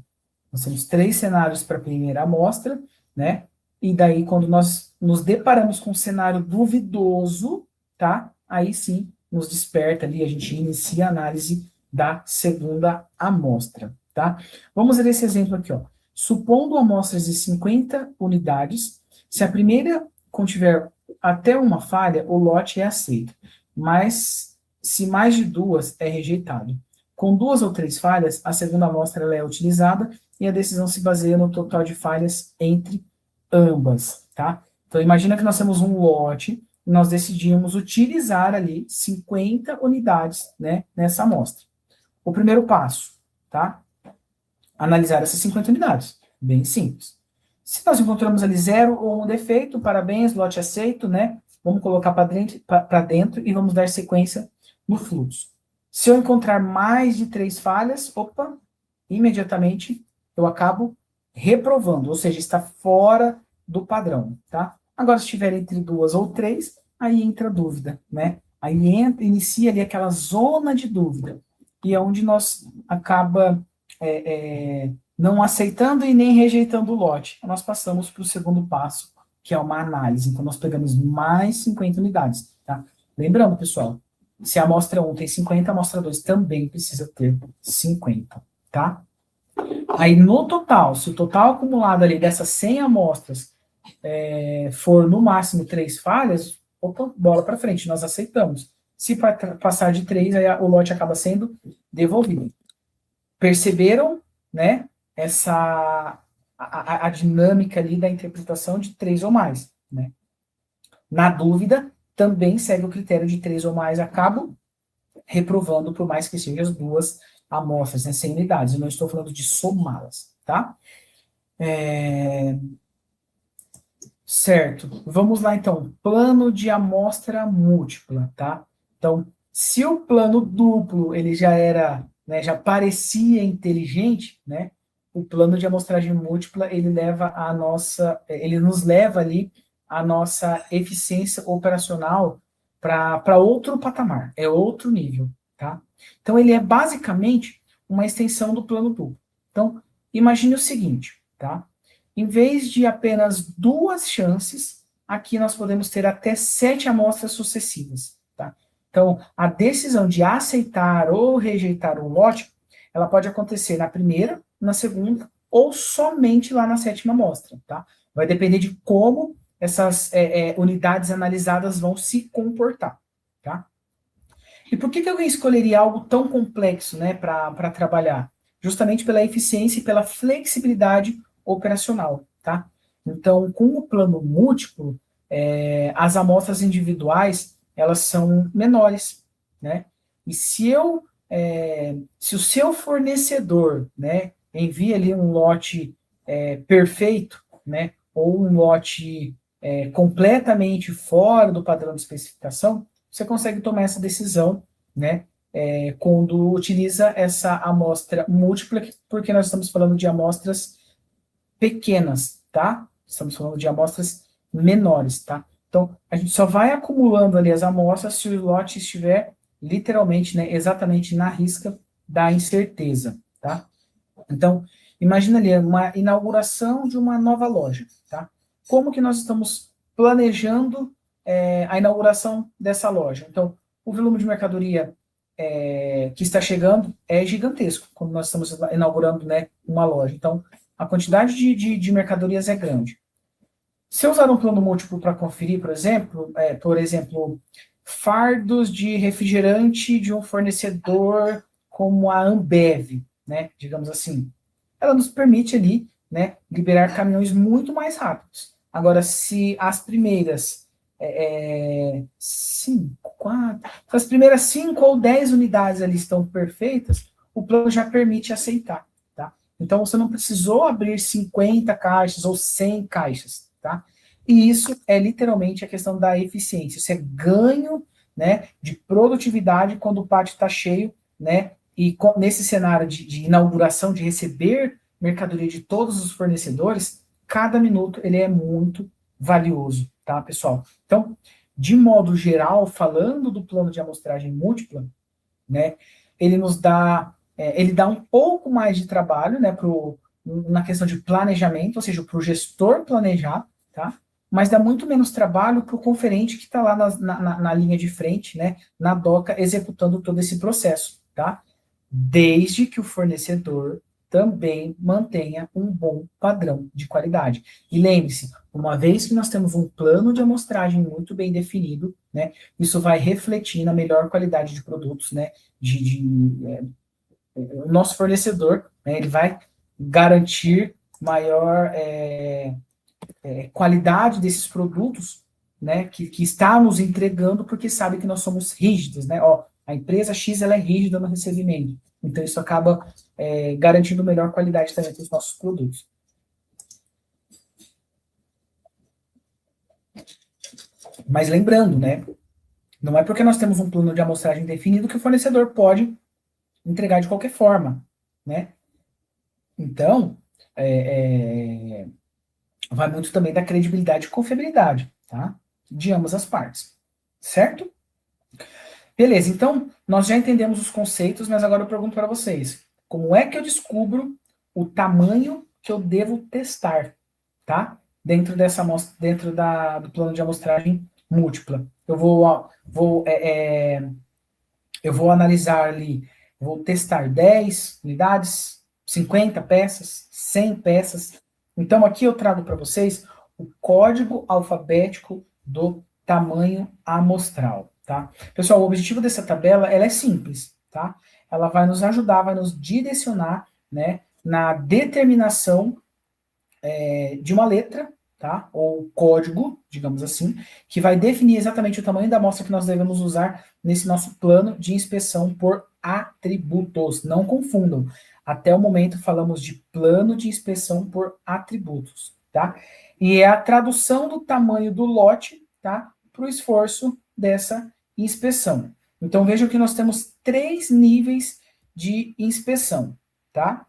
Nós temos 3 cenários para a primeira amostra, né? E daí, quando nós nos deparamos com um cenário duvidoso, tá? Aí sim, nos desperta ali, a gente inicia a análise da segunda amostra, tá? Vamos ver esse exemplo aqui, ó. Supondo amostras de 50 unidades, se a primeira contiver até uma falha, o lote é aceito. Mas, se mais de 2, é rejeitado. Com 2 ou 3 falhas, a segunda amostra ela é utilizada e a decisão se baseia no total de falhas entre ambas, tá? Então, imagina que nós temos um lote e nós decidimos utilizar ali 50 unidades, né, nessa amostra. O primeiro passo, tá? Analisar essas 50 unidades. Bem simples. Se nós encontramos ali 0 ou um defeito, parabéns, lote aceito, né? Vamos colocar para dentro e vamos dar sequência no fluxo. Se eu encontrar mais de 3 falhas, opa, imediatamente eu acabo reprovando, ou seja, está fora do padrão, tá? Agora, se estiver entre 2 ou 3, aí entra a dúvida, né? Aí inicia ali aquela zona de dúvida, e é onde nós acaba não aceitando e nem rejeitando o lote. Nós passamos para o segundo passo, que é uma análise. Então, nós pegamos mais 50 unidades, tá? Lembrando, pessoal, se a amostra 1 tem 50, a amostra 2 também precisa ter 50, tá? Aí, no total, se o total acumulado ali dessas 100 amostras for no máximo 3 falhas, opa, bola para frente, nós aceitamos. Se passar de 3, aí o lote acaba sendo devolvido. Perceberam, né, a dinâmica ali da interpretação de 3 ou mais, né? Na dúvida, também segue o critério de 3 ou mais, acabo reprovando, por mais que sejam as 2 amostras, né, 100 unidades. Eu não estou falando de somá-las, tá? Certo. Vamos lá, então. Plano de amostra múltipla, tá? Então, se o plano duplo, ele já era, né, já parecia inteligente, né? O plano de amostragem múltipla, ele nos leva ali a nossa eficiência operacional para outro patamar, é outro nível, tá? Então, ele é basicamente uma extensão do plano duplo. Então, imagine o seguinte, tá? Em vez de apenas 2 chances, aqui nós podemos ter até 7 amostras sucessivas, tá? Então, a decisão de aceitar ou rejeitar um lote, ela pode acontecer na primeira, na segunda, ou somente lá na 7ª amostra, tá? Vai depender de como essas unidades analisadas vão se comportar, tá? E por que alguém escolheria algo tão complexo, né, para trabalhar? Justamente pela eficiência e pela flexibilidade operacional, tá? Então, com o plano múltiplo, as amostras individuais, elas são menores, né? E se eu se o seu fornecedor, né, envia ali um lote perfeito, né, ou um lote completamente fora do padrão de especificação, você consegue tomar essa decisão, né, quando utiliza essa amostra múltipla, porque nós estamos falando de amostras pequenas, tá? Estamos falando de amostras menores, tá? Então, a gente só vai acumulando ali as amostras se o lote estiver literalmente, né, exatamente na risca da incerteza, tá? Então, imagina ali uma inauguração de uma nova loja, tá? Como que nós estamos planejando a inauguração dessa loja? Então, o volume de mercadoria que está chegando é gigantesco quando nós estamos inaugurando, né, uma loja. Então, a quantidade de mercadorias é grande. Se eu usar um plano múltiplo para conferir, por exemplo, fardos de refrigerante de um fornecedor como a Ambev, né, digamos assim, ela nos permite ali, né, liberar caminhões muito mais rápidos. Agora, se as primeiras 5 ou 10 unidades ali estão perfeitas, o plano já permite aceitar, tá? Então, você não precisou abrir 50 caixas ou 100 caixas, tá? E isso é literalmente a questão da eficiência. Isso é ganho, né, de produtividade quando o pátio está cheio, né? E nesse cenário de inauguração, de receber mercadoria de todos os fornecedores, cada minuto ele é muito valioso, tá, pessoal? Então, de modo geral, falando do plano de amostragem múltipla, né, ele nos dá, ele dá um pouco mais de trabalho, né, na questão de planejamento, ou seja, para o gestor planejar, tá? Mas dá muito menos trabalho para o conferente que está lá na linha de frente, né, na doca, executando todo esse processo, tá? Desde que o fornecedor também mantenha um bom padrão de qualidade. E lembre-se, uma vez que nós temos um plano de amostragem muito bem definido, né, isso vai refletir na melhor qualidade de produtos, né, o nosso fornecedor, né, ele vai garantir maior qualidade desses produtos, né, que está nos entregando, porque sabe que nós somos rígidos, né, ó, a empresa X ela é rígida no recebimento, então isso acaba garantindo melhor qualidade também dos nossos produtos. Mas lembrando, né, não é porque nós temos um plano de amostragem definido que o fornecedor pode entregar de qualquer forma, né? Então, vai muito também da credibilidade e confiabilidade, tá? De ambas as partes, certo? Beleza, então, nós já entendemos os conceitos, mas agora eu pergunto para vocês, como é que eu descubro o tamanho que eu devo testar, tá? Dentro do plano de amostragem múltipla. Eu vou analisar ali, vou testar 10 unidades, 50 peças, 100 peças. Então, aqui eu trago para vocês o código alfabético do tamanho amostral, tá? Pessoal, o objetivo dessa tabela, ela é simples, tá? Ela vai nos ajudar, vai nos direcionar, né, na determinação de uma letra, tá? Ou código, digamos assim, que vai definir exatamente o tamanho da amostra que nós devemos usar nesse nosso plano de inspeção por atributos. Não confundam. Até o momento falamos de plano de inspeção por atributos, tá? E é a tradução do tamanho do lote, tá? Para o esforço dessa inspeção. Então vejam que nós temos 3 níveis de inspeção, tá?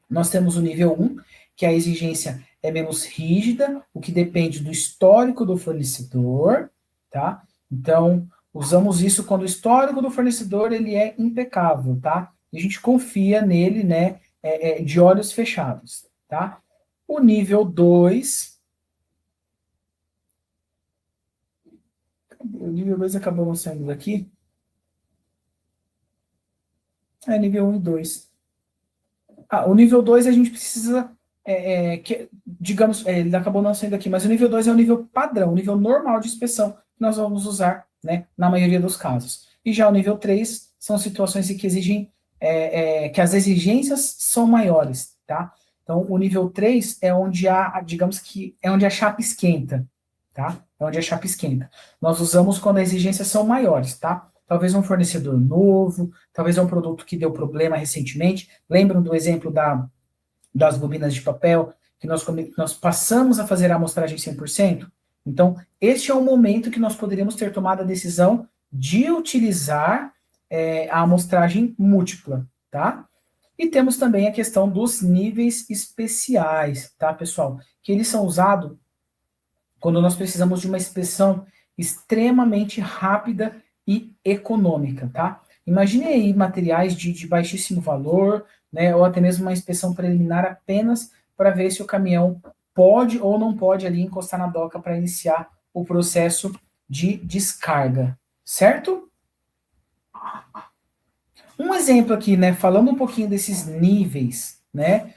Nós temos o nível 1, que a exigência é menos rígida, o que depende do histórico do fornecedor, tá? Então, usamos isso quando o histórico do fornecedor ele é impecável, tá? E a gente confia nele, né, de olhos fechados, tá? O nível 2... O nível 2 acabou não saindo daqui. Nível 1 e 2. O nível 2 a gente precisa, digamos, ele acabou não saindo aqui, mas o nível 2 é o nível padrão, o nível normal de inspeção que nós vamos usar, né, na maioria dos casos. E já o nível 3 são situações em que exigem, que as exigências são maiores, tá? Então, o nível 3 é onde digamos que é onde a chapa esquenta, tá? É onde a chapa esquenta. Nós usamos quando as exigências são maiores, tá? talvez um fornecedor novo, talvez é um produto que deu problema recentemente. Lembram do exemplo das bobinas de papel, que nós passamos a fazer a amostragem 100%? Então, este é o momento que nós poderíamos ter tomado a decisão de utilizar a amostragem múltipla, tá? E temos também a questão dos níveis especiais, tá, pessoal? Que eles são usados quando nós precisamos de uma inspeção extremamente rápida e econômica, tá? Imagine aí materiais de baixíssimo valor, né, ou até mesmo uma inspeção preliminar apenas para ver se o caminhão pode ou não pode ali encostar na doca para iniciar o processo de descarga, certo? Um exemplo aqui, né, falando um pouquinho desses níveis, né,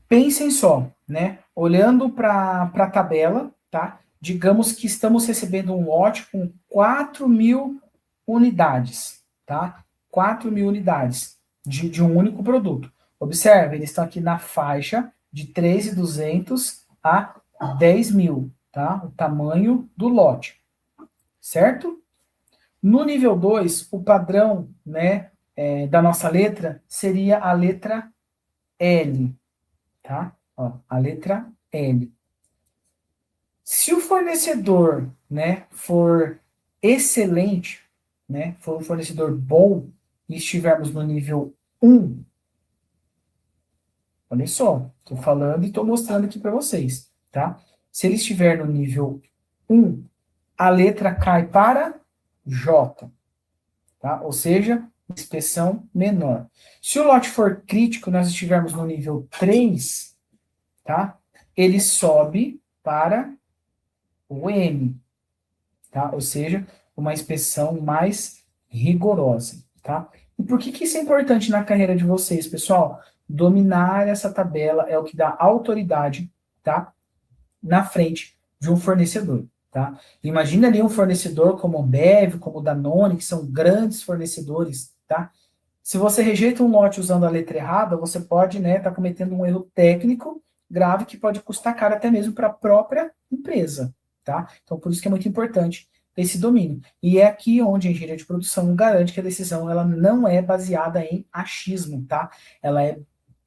pensem só, né, olhando para a tabela, tá, digamos que estamos recebendo um lote com 4.000 unidades, tá, 4.000 unidades de um único produto. Observe, eles estão aqui na faixa de 3.200 a 10.000, tá, o tamanho do lote, certo? No nível 2, o padrão, né, da nossa letra seria a letra L, tá? Ó, a letra L. Se o fornecedor, né, for excelente, né, for um fornecedor bom, e estivermos no nível 1, olha só, estou falando e estou mostrando aqui para vocês, tá? Se ele estiver no nível 1, a letra cai para J, tá? Ou seja, inspeção menor. Se o lote for crítico, nós estivermos no nível 3, tá? Ele sobe para o M, tá? Ou seja, uma inspeção mais rigorosa, tá? E por que isso é importante na carreira de vocês, pessoal? Dominar essa tabela é o que dá autoridade, tá? Na frente de um fornecedor. Tá? Imagina ali um fornecedor como o Ambev, como o Danone, que são grandes fornecedores. Tá? Se você rejeita um lote usando a letra errada, você pode estar cometendo um erro técnico grave que pode custar caro até mesmo para a própria empresa. Tá? Então, por isso que é muito importante esse domínio. E é aqui onde a engenharia de produção garante que a decisão ela não é baseada em achismo. Tá? Ela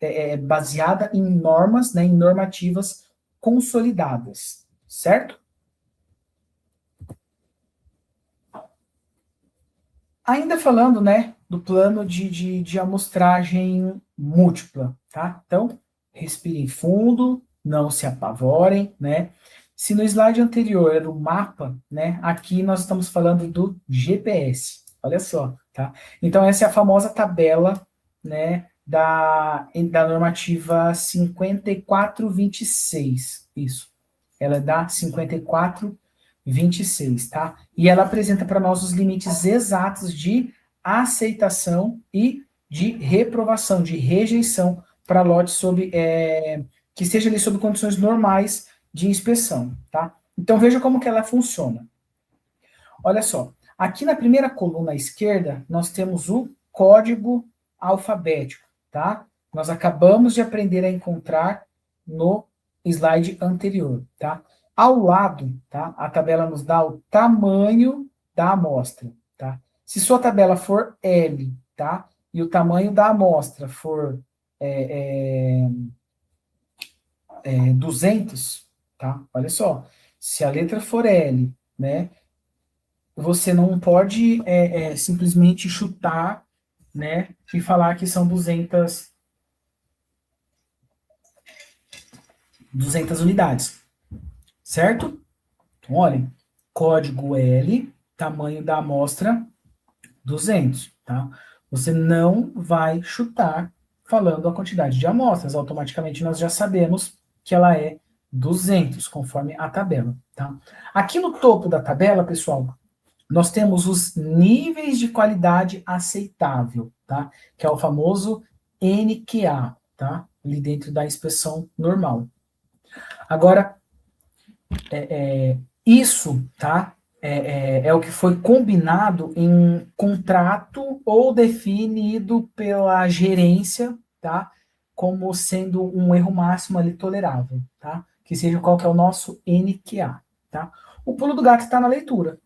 é baseada em normas, né, em normativas consolidadas. Certo? Ainda falando, né, do plano de amostragem múltipla, tá? Então, respirem fundo, não se apavorem, né? Se no slide anterior era o mapa, né, aqui nós estamos falando do GPS, olha só, tá? Então, essa é a famosa tabela, né, da normativa 5426, isso. Ela é da 5426, tá? E ela apresenta para nós os limites exatos de aceitação e de reprovação, de rejeição para lote que esteja ali sob condições normais de inspeção, tá? Então veja como que ela funciona. Olha só, aqui na primeira coluna à esquerda nós temos o código alfabético, tá? Nós acabamos de aprender a encontrar no slide anterior, tá? Ao lado, tá, a tabela nos dá o tamanho da amostra, tá? Se sua tabela for L, tá, e o tamanho da amostra for 200, tá? Olha só, se a letra for L, né, você não pode simplesmente chutar, né, e falar que são 200 unidades. Certo? Então, olhem, código L, tamanho da amostra 200, tá? Você não vai chutar falando a quantidade de amostras, automaticamente nós já sabemos que ela é 200, conforme a tabela, tá? Aqui no topo da tabela, pessoal, nós temos os níveis de qualidade aceitável, tá? Que é o famoso NQA, tá? Ali dentro da inspeção normal. Agora, isso, tá? É o que foi combinado em contrato ou definido pela gerência, tá? Como sendo um erro máximo ali tolerável, tá? Que seja qual que é o nosso NQA, tá? O pulo do gato está na leitura.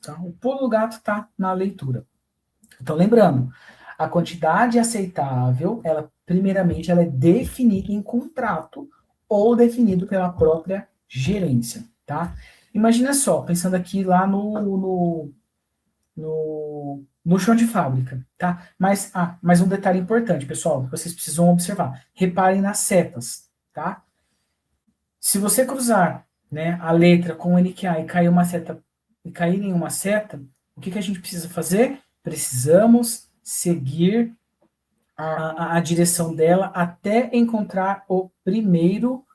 Tá? O pulo do gato está na leitura. Então, lembrando, a quantidade aceitável, primeiramente, ela é definida em contrato ou definido pela própria gerência, tá? Imagina só, pensando aqui lá no chão de fábrica, tá? Mas um detalhe importante, pessoal, que vocês precisam observar. Reparem nas setas, tá? Se você cruzar, né, a letra com o NQA e cair em uma seta, o que a gente precisa fazer? Precisamos seguir a direção dela até encontrar o primeiro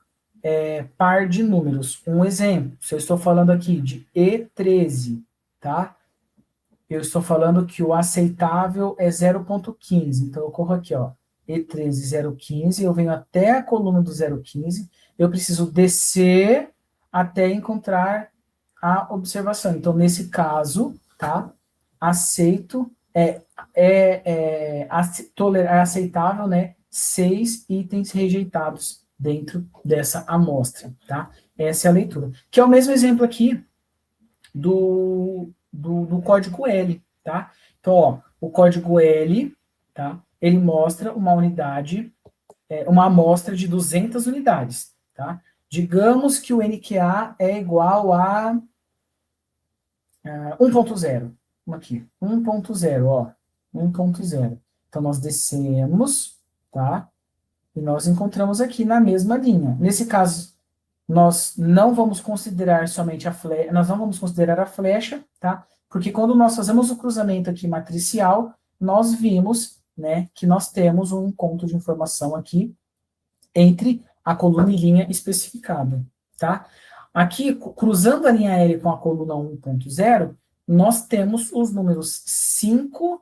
par de números. Um exemplo, se eu estou falando aqui de E13, tá? Eu estou falando que o aceitável é 0,15. Então, eu corro aqui, ó, E13, 0,15, eu venho até a coluna do 0,15, eu preciso descer até encontrar a observação. Então, nesse caso, tá? Aceito, é aceitável, né? 6 itens rejeitados dentro dessa amostra, tá? Essa é a leitura. Que é o mesmo exemplo aqui do código L, tá? Então, ó, o código L, tá? Ele mostra uma unidade, uma amostra de 200 unidades, tá? Digamos que o NQA é igual a 1.0. Aqui, 1.0, ó, 1.0. Então, nós descemos, tá? E nós encontramos aqui na mesma linha. Nesse caso, nós não vamos considerar somente a flecha, nós não vamos considerar a flecha, tá? Porque quando nós fazemos o cruzamento aqui matricial, nós vimos, né, que nós temos um encontro de informação aqui entre a coluna e linha especificada, tá? Aqui, cruzando a linha L com a coluna 1.0, nós temos os números 5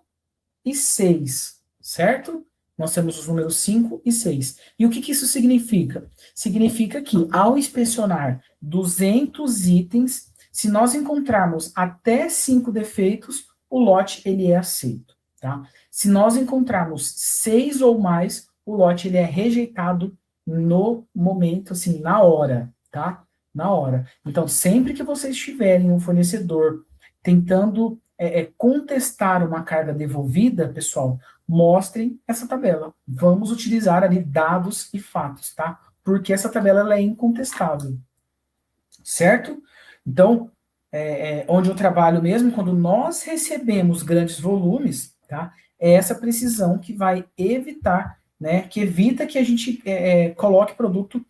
e 6, certo? Nós temos os números 5 e 6. E o que isso significa? Significa que, ao inspecionar 200 itens, se nós encontrarmos até 5 defeitos, o lote ele é aceito, tá? Se nós encontrarmos 6 ou mais, o lote ele é rejeitado no momento, assim, na hora, tá? Na hora. Então, sempre que vocês tiverem um fornecedor tentando contestar uma carga devolvida, pessoal, mostrem essa tabela. Vamos utilizar ali dados e fatos, tá? Porque essa tabela ela é incontestável, certo? Então, onde eu trabalho mesmo, quando nós recebemos grandes volumes, tá? É essa precisão que vai evitar, né? Que evita que a gente coloque produto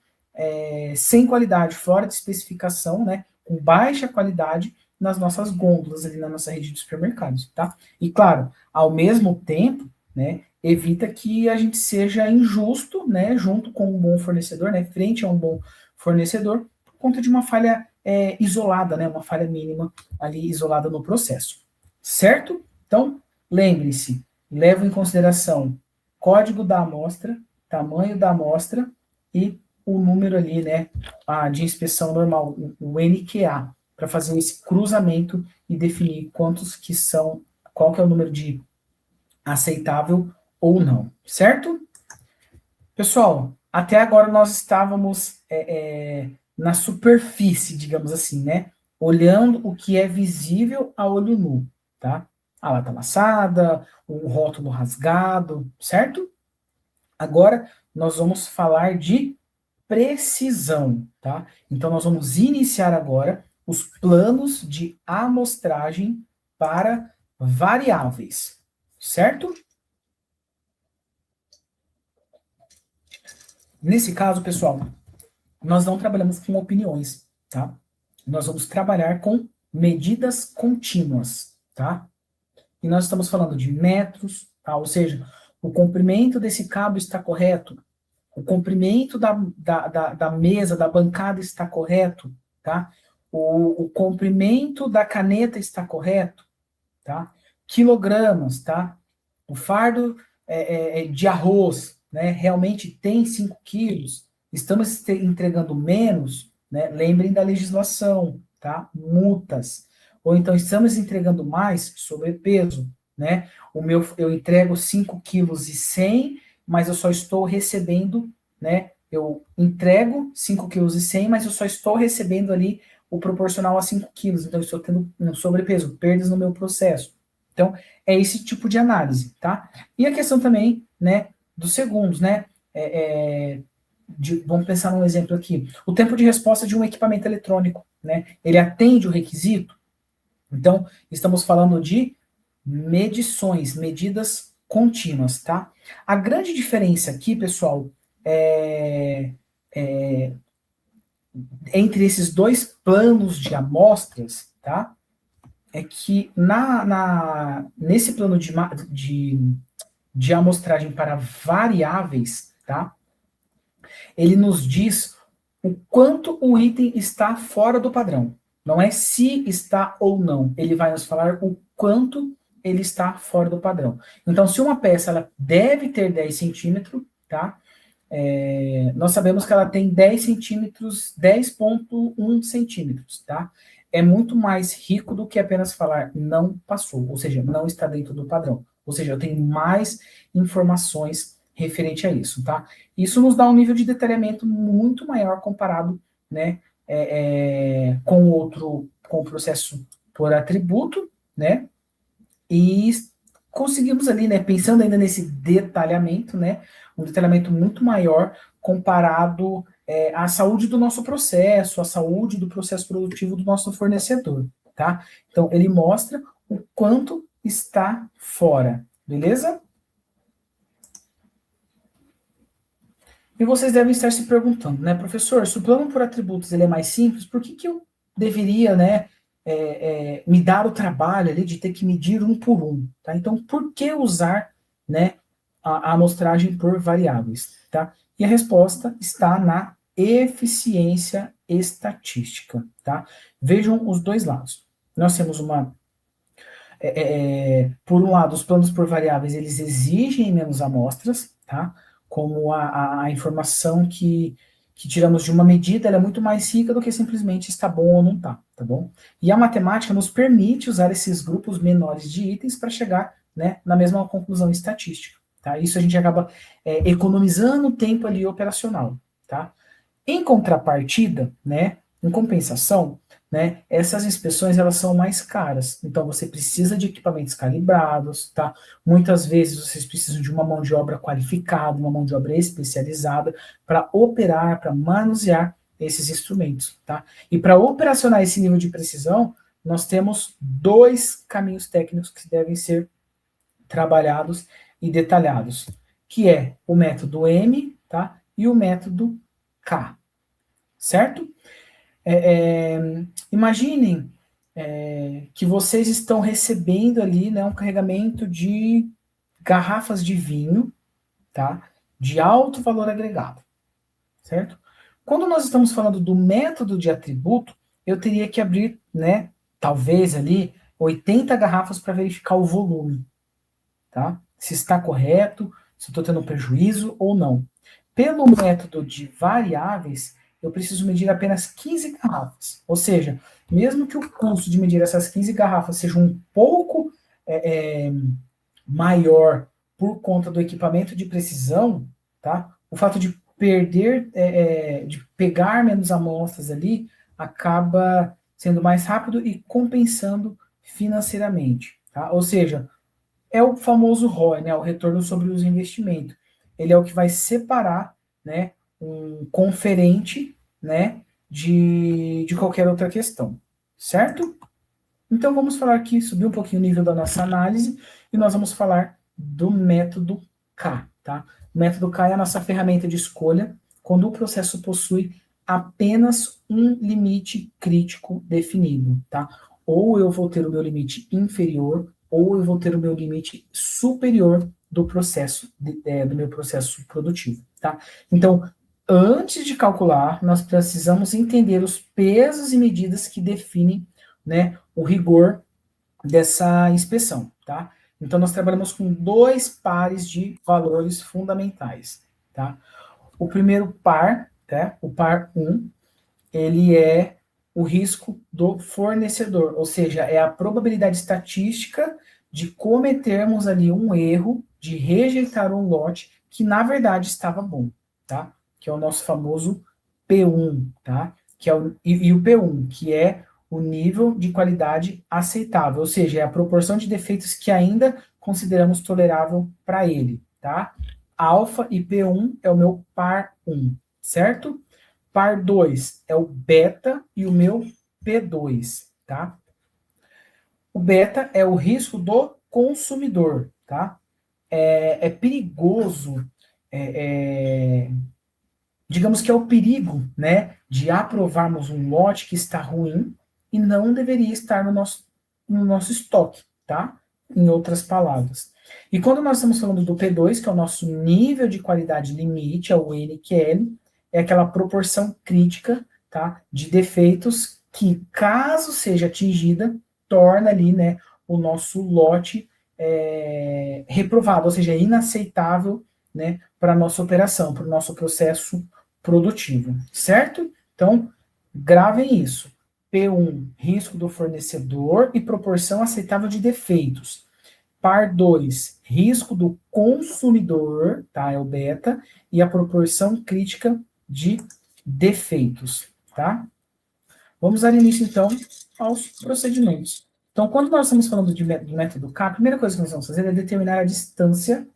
sem qualidade, fora de especificação, né? Com baixa qualidade nas nossas gôndolas ali na nossa rede de supermercados, tá? E claro, ao mesmo tempo, né, evita que a gente seja injusto, né, junto com um bom fornecedor, né, frente a um bom fornecedor, por conta de uma falha isolada, né, uma falha mínima ali isolada no processo, certo? Então, lembre-se, leva em consideração código da amostra, tamanho da amostra e o número ali, né, de inspeção normal, o NQA, para fazer esse cruzamento e definir qual que é o número de aceitável ou não, certo? Pessoal, até agora nós estávamos na superfície, digamos assim, né? Olhando o que é visível a olho nu, tá? A lata amassada, o rótulo rasgado, certo? Agora nós vamos falar de precisão, tá? Então nós vamos iniciar agora os planos de amostragem para variáveis, certo? Nesse caso, pessoal, nós não trabalhamos com opiniões, tá? Nós vamos trabalhar com medidas contínuas, tá? E nós estamos falando de metros, tá? Ou seja, o comprimento desse cabo está correto, o comprimento da mesa, da bancada está correto, tá? O comprimento da caneta está correto, tá? Quilogramas, tá? O fardo de arroz, né, realmente tem 5 quilos, estamos entregando menos, né? Lembrem da legislação, tá? Multas. Ou então estamos entregando mais, sobrepeso, né? Eu entrego 5 quilos e 100, mas eu só estou recebendo, né? Eu entrego 5 quilos e 100, mas eu só estou recebendo ali o proporcional a 5 quilos, então eu estou tendo um sobrepeso, perdas no meu processo. Então, é esse tipo de análise, tá? E a questão também, né, dos segundos, né? Vamos pensar num exemplo aqui. O tempo de resposta de um equipamento eletrônico, né? Ele atende o requisito? Então, estamos falando de medições, medidas contínuas, tá? A grande diferença aqui, pessoal, entre esses dois planos de amostras, tá? É que nesse plano de amostragem para variáveis, tá? Ele nos diz o quanto o item está fora do padrão. Não é se está ou não. Ele vai nos falar o quanto ele está fora do padrão. Então, se uma peça ela deve ter 10 centímetros, tá? Nós sabemos que ela tem 10 centímetros, 10,1 centímetros, tá? É muito mais rico do que apenas falar não passou, ou seja, não está dentro do padrão. Ou seja, eu tenho mais informações referente a isso, tá? Isso nos dá um nível de detalhamento muito maior comparado, né, com o processo por atributo, né? E conseguimos ali, né, pensando ainda nesse detalhamento, né, um detalhamento muito maior comparado à saúde do nosso processo, à saúde do processo produtivo do nosso fornecedor, tá? Então, ele mostra o quanto está fora, beleza? E vocês devem estar se perguntando, né, professor, se o plano por atributos ele é mais simples, por que eu deveria, né, me dar o trabalho ali de ter que medir um por um, tá? Então, por que usar, né, a amostragem por variáveis, tá? E a resposta está na eficiência estatística, tá? Vejam os dois lados. Nós temos por um lado, os planos por variáveis, eles exigem menos amostras, tá? Como a informação que tiramos de uma medida, ela é muito mais rica do que simplesmente está bom ou não está, tá bom? E a matemática nos permite usar esses grupos menores de itens para chegar, né, na mesma conclusão estatística, tá? Isso a gente acaba economizando tempo ali operacional, tá? Em contrapartida, né, em compensação, né, essas inspeções elas são mais caras, então você precisa de equipamentos calibrados, tá? Muitas vezes vocês precisam de uma mão de obra qualificada, uma mão de obra especializada para operar, para manusear esses instrumentos, tá? E para operacionar esse nível de precisão, nós temos dois caminhos técnicos que devem ser trabalhados e detalhados, que é o método M, tá? E o método K, certo? Imaginem que vocês estão recebendo ali, né, um carregamento de garrafas de vinho, tá? De alto valor agregado, certo? Quando nós estamos falando do método de atributo, eu teria que abrir, né, talvez ali 80 garrafas para verificar o volume, tá? Se está correto, se estou tendo prejuízo ou não. Pelo método de variáveis, eu preciso medir apenas 15 garrafas. Ou seja, mesmo que o custo de medir essas 15 garrafas seja um pouco maior por conta do equipamento de precisão, tá? O fato de de pegar menos amostras ali, acaba sendo mais rápido e compensando financeiramente, tá? Ou seja, é o famoso ROI, né? O retorno sobre os investimentos. Ele é o que vai separar, né, um conferente, né, de qualquer outra questão, certo? Então vamos falar aqui, subir um pouquinho o nível da nossa análise e nós vamos falar do método K, tá? O método K é a nossa ferramenta de escolha quando o processo possui apenas um limite crítico definido, tá? Ou eu vou ter o meu limite inferior, ou eu vou ter o meu limite superior do processo, do meu processo produtivo, tá? Então, antes de calcular, nós precisamos entender os pesos e medidas que definem, né, o rigor dessa inspeção, tá? Então, nós trabalhamos com dois pares de valores fundamentais, tá? O primeiro par, tá? O par 1, ele é o risco do fornecedor, ou seja, é a probabilidade estatística de cometermos ali um erro, de rejeitar um lote que na verdade estava bom, tá? Que é o nosso famoso P1, tá? que é e o P1, que é o nível de qualidade aceitável, ou seja, é a proporção de defeitos que ainda consideramos tolerável para ele, tá? Alfa e P1 é o meu par 1, certo? Par 2 é o beta e o meu P2, tá? O beta é o risco do consumidor, tá? É perigoso, digamos que é o perigo, né, de aprovarmos um lote que está ruim e não deveria estar no nosso estoque, tá? Em outras palavras. E quando nós estamos falando do P2, que é o nosso nível de qualidade limite, é o NQL, é aquela proporção crítica, tá, de defeitos que, caso seja atingida, torna ali, né, o nosso lote reprovado, ou seja, inaceitável, né, para a nossa operação, para o nosso processo produtivo, certo? Então, gravem isso. P1, risco do fornecedor e proporção aceitável de defeitos. Par 2, risco do consumidor, tá? É o beta, e a proporção crítica de defeitos, tá? Vamos dar início, então, aos procedimentos. Então, quando nós estamos falando do método K, a primeira coisa que nós vamos fazer é determinar a distância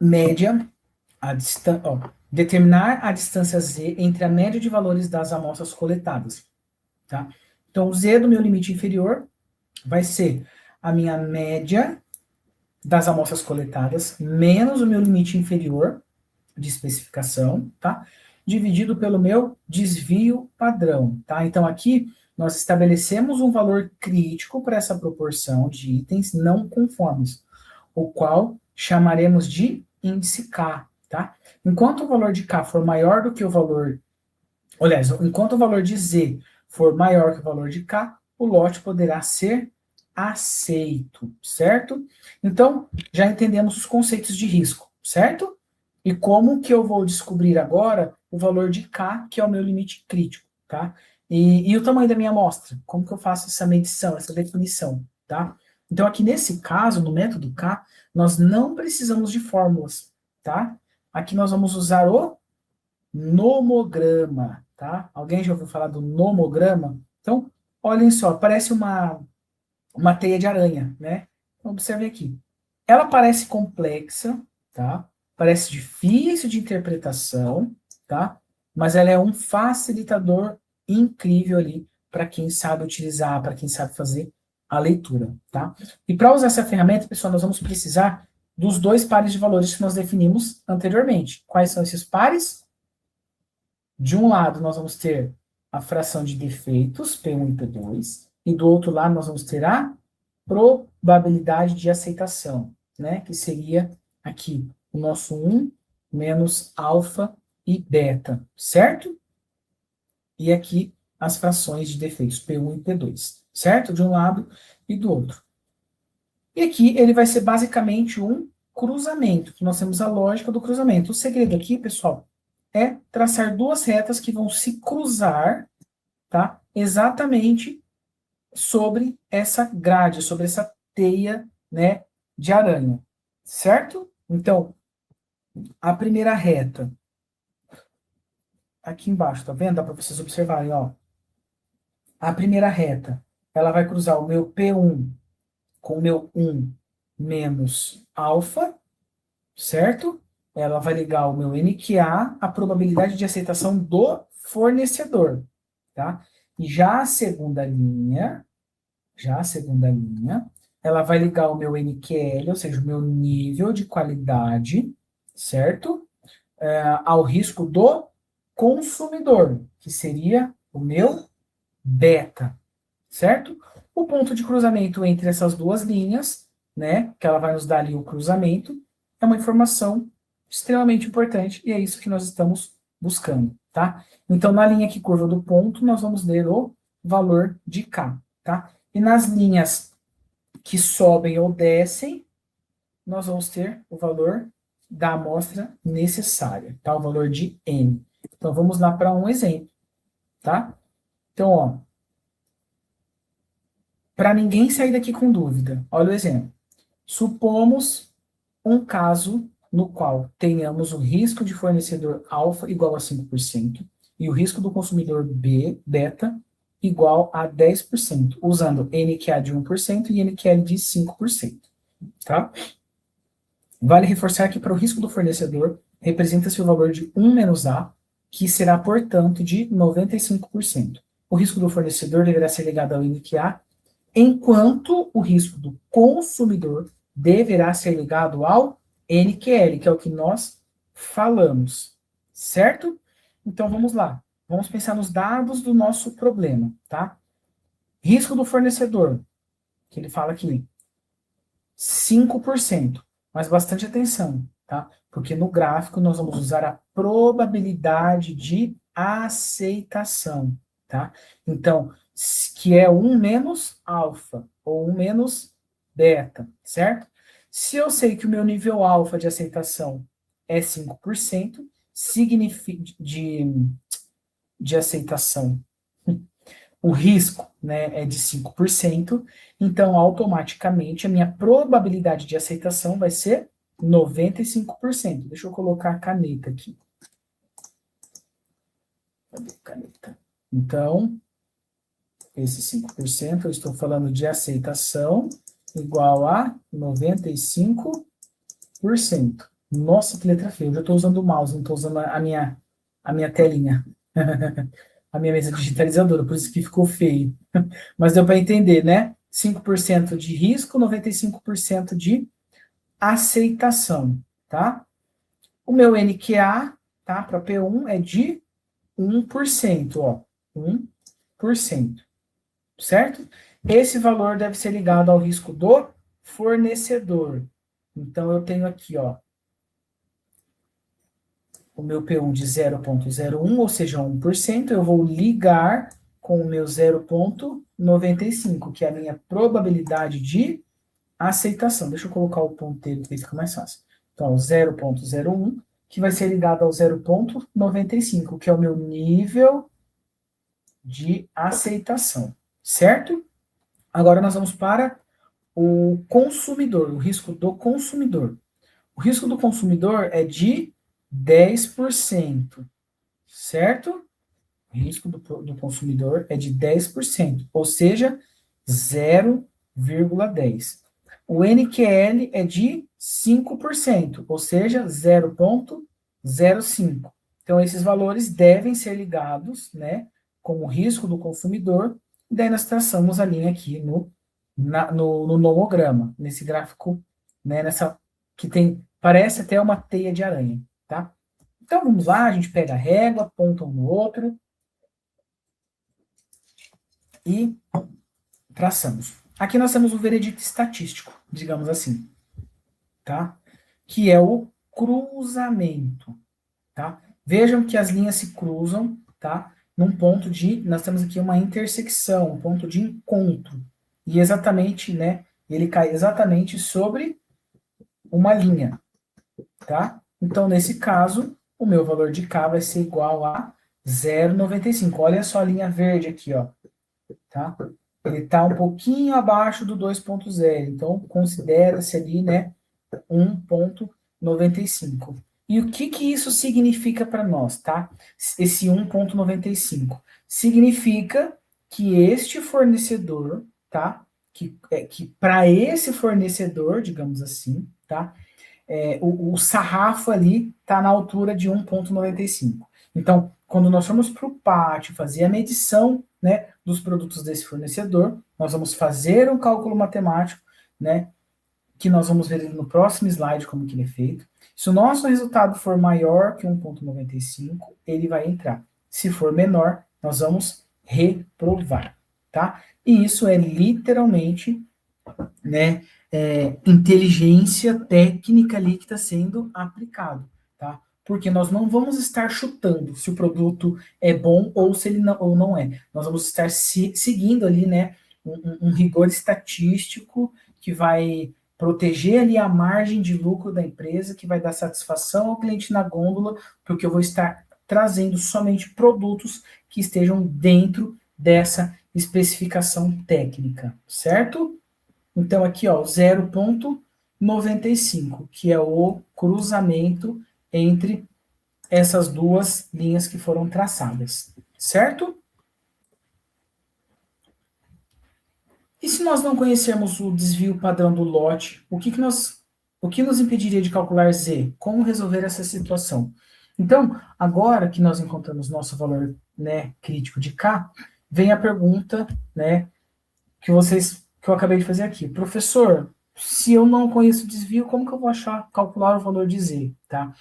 média, determinar a distância Z entre a média de valores das amostras coletadas, tá? Então, o Z do meu limite inferior vai ser a minha média das amostras coletadas menos o meu limite inferior de especificação, tá? Dividido pelo meu desvio padrão, tá? Então, aqui nós estabelecemos um valor crítico para essa proporção de itens não conformes, o qual chamaremos de índice K, tá? Enquanto o valor de K for maior do que o valor, aliás, enquanto o valor de Z for maior que o valor de K, o lote poderá ser aceito, certo? Então, já entendemos os conceitos de risco, certo? E como que eu vou descobrir agora o valor de K, que é o meu limite crítico, tá? E o tamanho da minha amostra? Como que eu faço essa medição, essa definição, tá? Então, aqui nesse caso, no método K, nós não precisamos de fórmulas, tá? Aqui nós vamos usar o nomograma, tá? Alguém já ouviu falar do nomograma? Então, olhem só, parece uma teia de aranha, né? Então, observe aqui. Ela parece complexa, tá? Parece difícil de interpretação, tá? Mas ela é um facilitador incrível ali para quem sabe utilizar, para quem sabe fazer a leitura, tá? E para usar essa ferramenta, pessoal, nós vamos precisar dos dois pares de valores que nós definimos anteriormente. Quais são esses pares? De um lado, nós vamos ter a fração de defeitos, P1 e P2, e do outro lado nós vamos ter a probabilidade de aceitação, né? Que seria aqui o nosso 1 menos alfa e beta, certo? E aqui as frações de defeitos, P1 e P2, certo? De um lado e do outro. E aqui ele vai ser basicamente um cruzamento, que nós temos a lógica do cruzamento. O segredo aqui, pessoal, é traçar duas retas que vão se cruzar, tá? Exatamente sobre essa grade, sobre essa teia, né, de aranha, certo? Então, a primeira reta, aqui embaixo, tá vendo? Dá para vocês observarem, ó. A primeira reta, ela vai cruzar o meu P1 com o meu 1 menos alfa, certo? Ela vai ligar o meu NQA à probabilidade de aceitação do fornecedor, tá? E já a segunda linha, ela vai ligar o meu NQL, ou seja, o meu nível de qualidade, certo? Ao risco do consumidor, que seria o meu beta, certo? O ponto de cruzamento entre essas duas linhas, né, que ela vai nos dar ali o cruzamento, é uma informação extremamente importante e é isso que nós estamos buscando, tá? Então, na linha que curva do ponto, nós vamos ler o valor de K, tá? E nas linhas que sobem ou descem, nós vamos ter o valor da amostra necessária, tá? O valor de N. Então, vamos lá para um exemplo, tá? Então, ó, para ninguém sair daqui com dúvida, olha o exemplo. Supomos um caso no qual tenhamos o risco de fornecedor alfa igual a 5% e o risco do consumidor beta, igual a 10%, usando NQA de 1% e NQL de 5%. Tá? Vale reforçar que para o risco do fornecedor, representa-se o valor de 1 menos A, que será, portanto, de 95%. O risco do fornecedor deverá ser ligado ao NQA, enquanto o risco do consumidor deverá ser ligado ao NQL, que é o que nós falamos, certo? Então, vamos lá. Vamos pensar nos dados do nosso problema, tá? Risco do fornecedor, que ele fala aqui, 5%. Mas bastante atenção, tá? Porque no gráfico nós vamos usar a probabilidade de aceitação, tá? Então, que é 1 menos alfa, ou 1 menos beta, certo? Se eu sei que o meu nível alfa de aceitação é 5%, significa de aceitação, o risco, né, é de 5%, então automaticamente a minha probabilidade de aceitação vai ser 95%. Deixa eu colocar a caneta aqui. Cadê a caneta? Então, esse 5%, eu estou falando de aceitação, igual a 95%. Nossa, que letra feia. Eu já estou usando o mouse, não estou usando a minha telinha. A minha mesa digitalizadora, por isso que ficou feio. Mas deu para entender, né? 5% de risco, 95% de aceitação, tá? O meu NQA, tá? Para P1 é de 1%, ó. 1%, certo? Esse valor deve ser ligado ao risco do fornecedor. Então, eu tenho aqui, ó, o meu P1 de 0,01, ou seja, 1%, eu vou ligar com o meu 0,95, que é a minha probabilidade de aceitação. Deixa eu colocar o ponteiro que fica mais fácil. Então, 0,01, que vai ser ligado ao 0,95, que é o meu nível de aceitação, certo? Agora nós vamos para o consumidor, o risco do consumidor. O risco do consumidor é de 10%, certo? O risco do consumidor é de 10%, ou seja, 0,10. O NQL é de 5%, ou seja, 0,05. Então, esses valores devem ser ligados, né, com o risco do consumidor, e daí nós traçamos a linha aqui no nomograma, nesse gráfico, né, que tem, parece até uma teia de aranha. Tá? Então, vamos lá, a gente pega a régua, aponta um no outro e traçamos. Aqui nós temos o veredito estatístico, digamos assim, tá? Que é o cruzamento, tá? Vejam que as linhas se cruzam, tá? Num ponto nós temos aqui uma intersecção, um ponto de encontro. E exatamente, né, ele cai exatamente sobre uma linha, tá? Então, nesse caso, o meu valor de K vai ser igual a 0,95. Olha só a linha verde aqui, ó. Tá? Ele está um pouquinho abaixo do 2,0. Então, considera-se ali, né, 1,95. E o que isso significa para nós, tá? Esse 1,95. Significa que este fornecedor, tá? Que para esse fornecedor, digamos assim, tá? O sarrafo ali está na altura de 1,95. Então, quando nós formos para o pátio fazer a medição, né, dos produtos desse fornecedor, nós vamos fazer um cálculo matemático, né, que nós vamos ver no próximo slide como que ele é feito. Se o nosso resultado for maior que 1,95, ele vai entrar. Se for menor, nós vamos reprovar, tá? E isso é literalmente, né, inteligência técnica ali que está sendo aplicado, tá? Porque nós não vamos estar chutando se o produto é bom ou se ele não é. Nós vamos estar seguindo ali, né, um rigor estatístico que vai proteger ali a margem de lucro da empresa, que vai dar satisfação ao cliente na gôndola, porque eu vou estar trazendo somente produtos que estejam dentro dessa especificação técnica, certo? Então, aqui, ó, 0,95 95, que é o cruzamento entre essas duas linhas que foram traçadas, certo? E se nós não conhecermos o desvio padrão do lote, o que nos impediria de calcular Z? Como resolver essa situação? Então, agora que nós encontramos nosso valor, né, crítico de K, vem a pergunta, né, que eu acabei de fazer aqui. Professor, se eu não conheço o desvio, como que eu vou calcular o valor de Z, tá?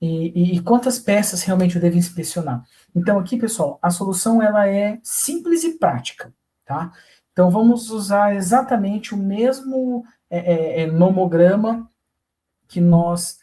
E quantas peças realmente eu devo inspecionar? Então, aqui, pessoal, a solução ela é simples e prática, tá? Então, vamos usar exatamente o mesmo nomograma que nós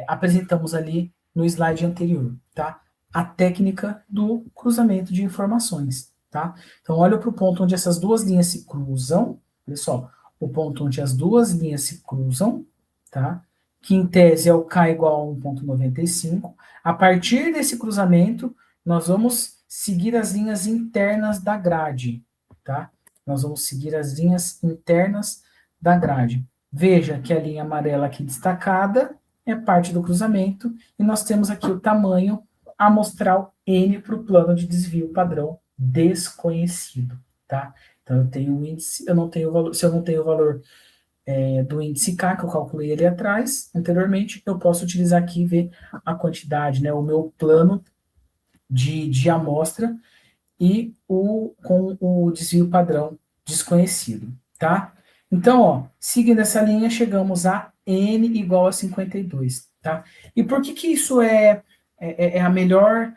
apresentamos ali no slide anterior, tá? A técnica do cruzamento de informações, tá? Então, olha para o ponto onde essas duas linhas se cruzam, olha só, o ponto onde as duas linhas se cruzam, tá? Que em tese é o K igual a 1,95. A partir desse cruzamento, nós vamos seguir as linhas internas da grade, tá? Nós vamos seguir as linhas internas da grade. Veja que a linha amarela aqui destacada é parte do cruzamento, e nós temos aqui o tamanho amostral N para o plano de desvio padrão desconhecido, tá? Então, eu tenho um índice, eu não tenho o valor, se eu não tenho o valor do índice K, que eu calculei ali atrás, anteriormente, eu posso utilizar aqui e ver a quantidade, né, o meu plano de amostra e com o desvio padrão desconhecido, tá? Então, ó, seguindo essa linha, chegamos a N igual a 52, tá? E por que isso é a melhor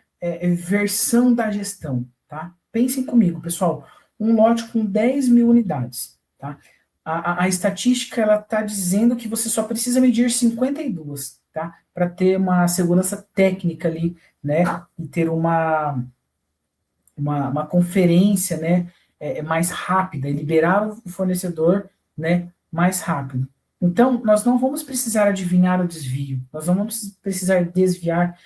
versão da gestão, tá? Pensem comigo, pessoal, um lote com 10 mil unidades, tá? A estatística, ela está dizendo que você só precisa medir 52, tá? Para ter uma segurança técnica ali, né? E ter uma conferência, né? Mais rápida, e liberar o fornecedor, né? Mais rápido. Então, nós não vamos precisar adivinhar o desvio, nós não vamos precisar desviar,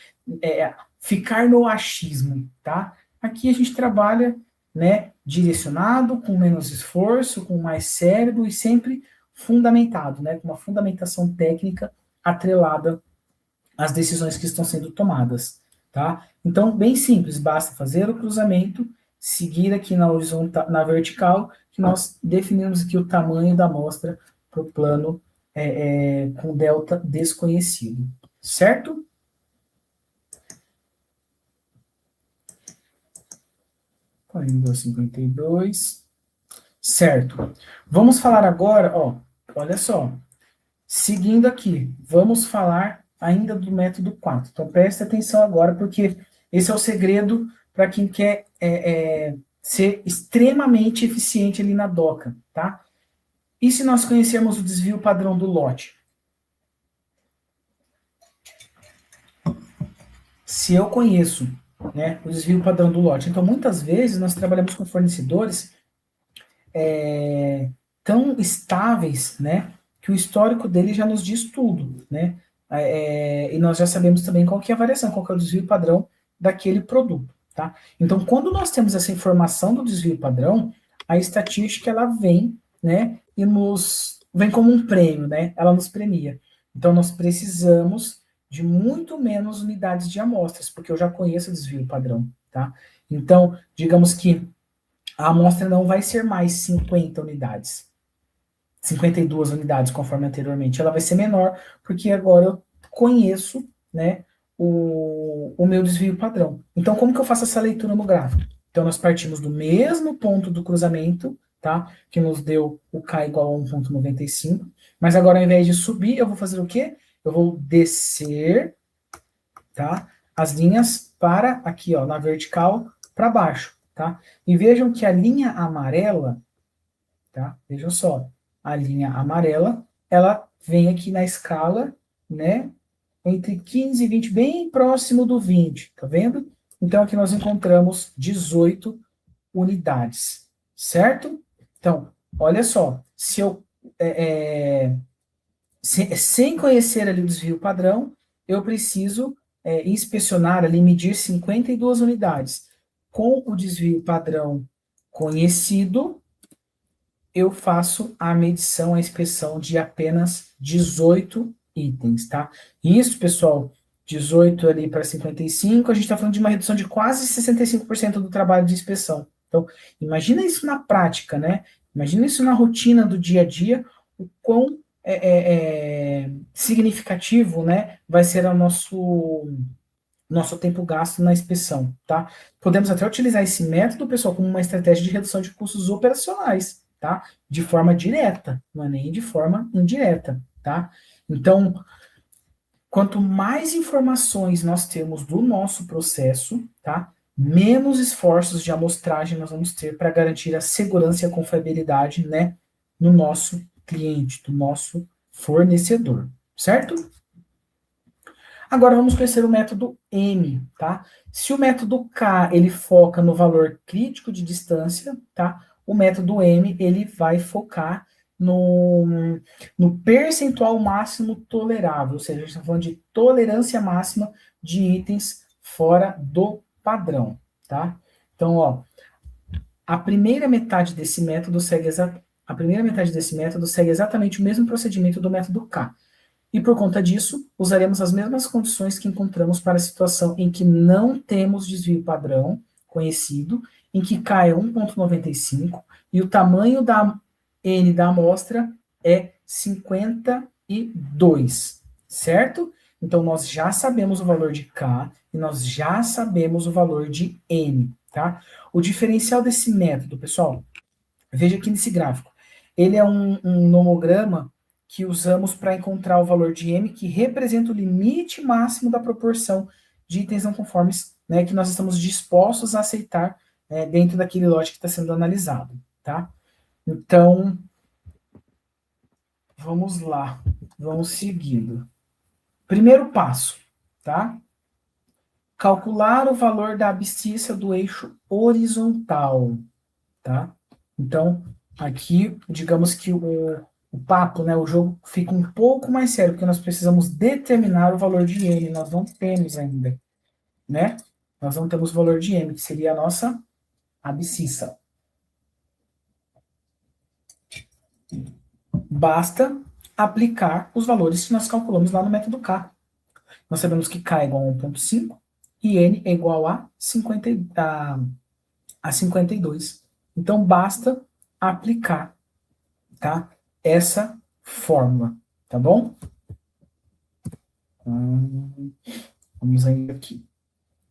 ficar no achismo, tá? Aqui a gente trabalha, né, direcionado, com menos esforço, com mais cérebro e sempre fundamentado, né, com uma fundamentação técnica atrelada às decisões que estão sendo tomadas, tá? Então, bem simples, basta fazer o cruzamento, seguir aqui na horizontal, na vertical, que nós definimos aqui o tamanho da amostra para o plano com delta desconhecido, certo? Ainda 52. Certo. Vamos falar agora, ó, olha só. Seguindo aqui, vamos falar ainda do método 4. Então, preste atenção agora, porque esse é o segredo para quem quer ser extremamente eficiente ali na DOCA, tá? E se nós conhecermos o desvio padrão do lote? Se eu conheço, né, o desvio padrão do lote, então muitas vezes nós trabalhamos com fornecedores tão estáveis, né, que o histórico dele já nos diz tudo, né, e nós já sabemos também qual que é a variação, qual que é o desvio padrão daquele produto, tá? Então, quando nós temos essa informação do desvio padrão, a estatística, ela vem, né, e vem como um prêmio, né, ela nos premia. Então, nós precisamos de muito menos unidades de amostras, porque eu já conheço o desvio padrão, tá? Então, digamos que a amostra não vai ser mais 50 unidades, 52 unidades, conforme anteriormente, ela vai ser menor, porque agora eu conheço, né, o meu desvio padrão. Então, como que eu faço essa leitura no gráfico? Então, nós partimos do mesmo ponto do cruzamento, tá? Que nos deu o K igual a 1,95, mas agora, ao invés de subir, eu vou fazer o quê? Eu vou descer, tá? As linhas para aqui, ó, na vertical, para baixo, tá? E vejam que a linha amarela, tá? Vejam só, a linha amarela, ela vem aqui na escala, né? Entre 15 e 20, bem próximo do 20, tá vendo? Então, aqui nós encontramos 18 unidades, certo? Então, olha só, se eu sem conhecer ali o desvio padrão, eu preciso inspecionar ali, medir 52 unidades. Com o desvio padrão conhecido, eu faço a medição, a inspeção de apenas 18 itens, tá? Isso, pessoal, 18 ali para 55, a gente está falando de uma redução de quase 65% do trabalho de inspeção. Então, imagina isso na prática, né? Imagina isso na rotina do dia a dia, o quão significativo, né, vai ser o nosso tempo gasto na inspeção, tá? Podemos até utilizar esse método, pessoal, como uma estratégia de redução de custos operacionais, tá? De forma direta, não é nem de forma indireta, tá? Então, quanto mais informações nós temos do nosso processo, tá? Menos esforços de amostragem nós vamos ter para garantir a segurança e a confiabilidade, né, no nosso cliente, do nosso fornecedor, certo? Agora vamos conhecer o método M, tá? Se o método K, ele foca no valor crítico de distância, tá? O método M, ele vai focar no percentual máximo tolerável, ou seja, a gente está falando de tolerância máxima de itens fora do padrão, tá? Então, ó, a primeira metade desse método segue exatamente o mesmo procedimento do método K. E por conta disso, usaremos as mesmas condições que encontramos para a situação em que não temos desvio padrão conhecido, em que K é 1,95 e o tamanho da N da amostra é 52, certo? Então, nós já sabemos o valor de K e nós já sabemos o valor de N, tá? O diferencial desse método, pessoal, veja aqui nesse gráfico, ele é um nomograma que usamos para encontrar o valor de M, que representa o limite máximo da proporção de itens não conformes, né, que nós estamos dispostos a aceitar dentro daquele lote que está sendo analisado, tá? Então, vamos lá, vamos seguindo. Primeiro passo, tá? Calcular o valor da abscissa do eixo horizontal, tá? Então, aqui, digamos que o papo, né, o jogo fica um pouco mais sério, porque nós precisamos determinar o valor de M, nós não temos ainda, né? Nós não temos o valor de M, que seria a nossa abscissa. Basta aplicar os valores que nós calculamos lá no método K. Nós sabemos que K é igual a 1,5 e N é igual a 52. Então, basta aplicar, tá? Essa fórmula, tá bom? Vamos ainda aqui.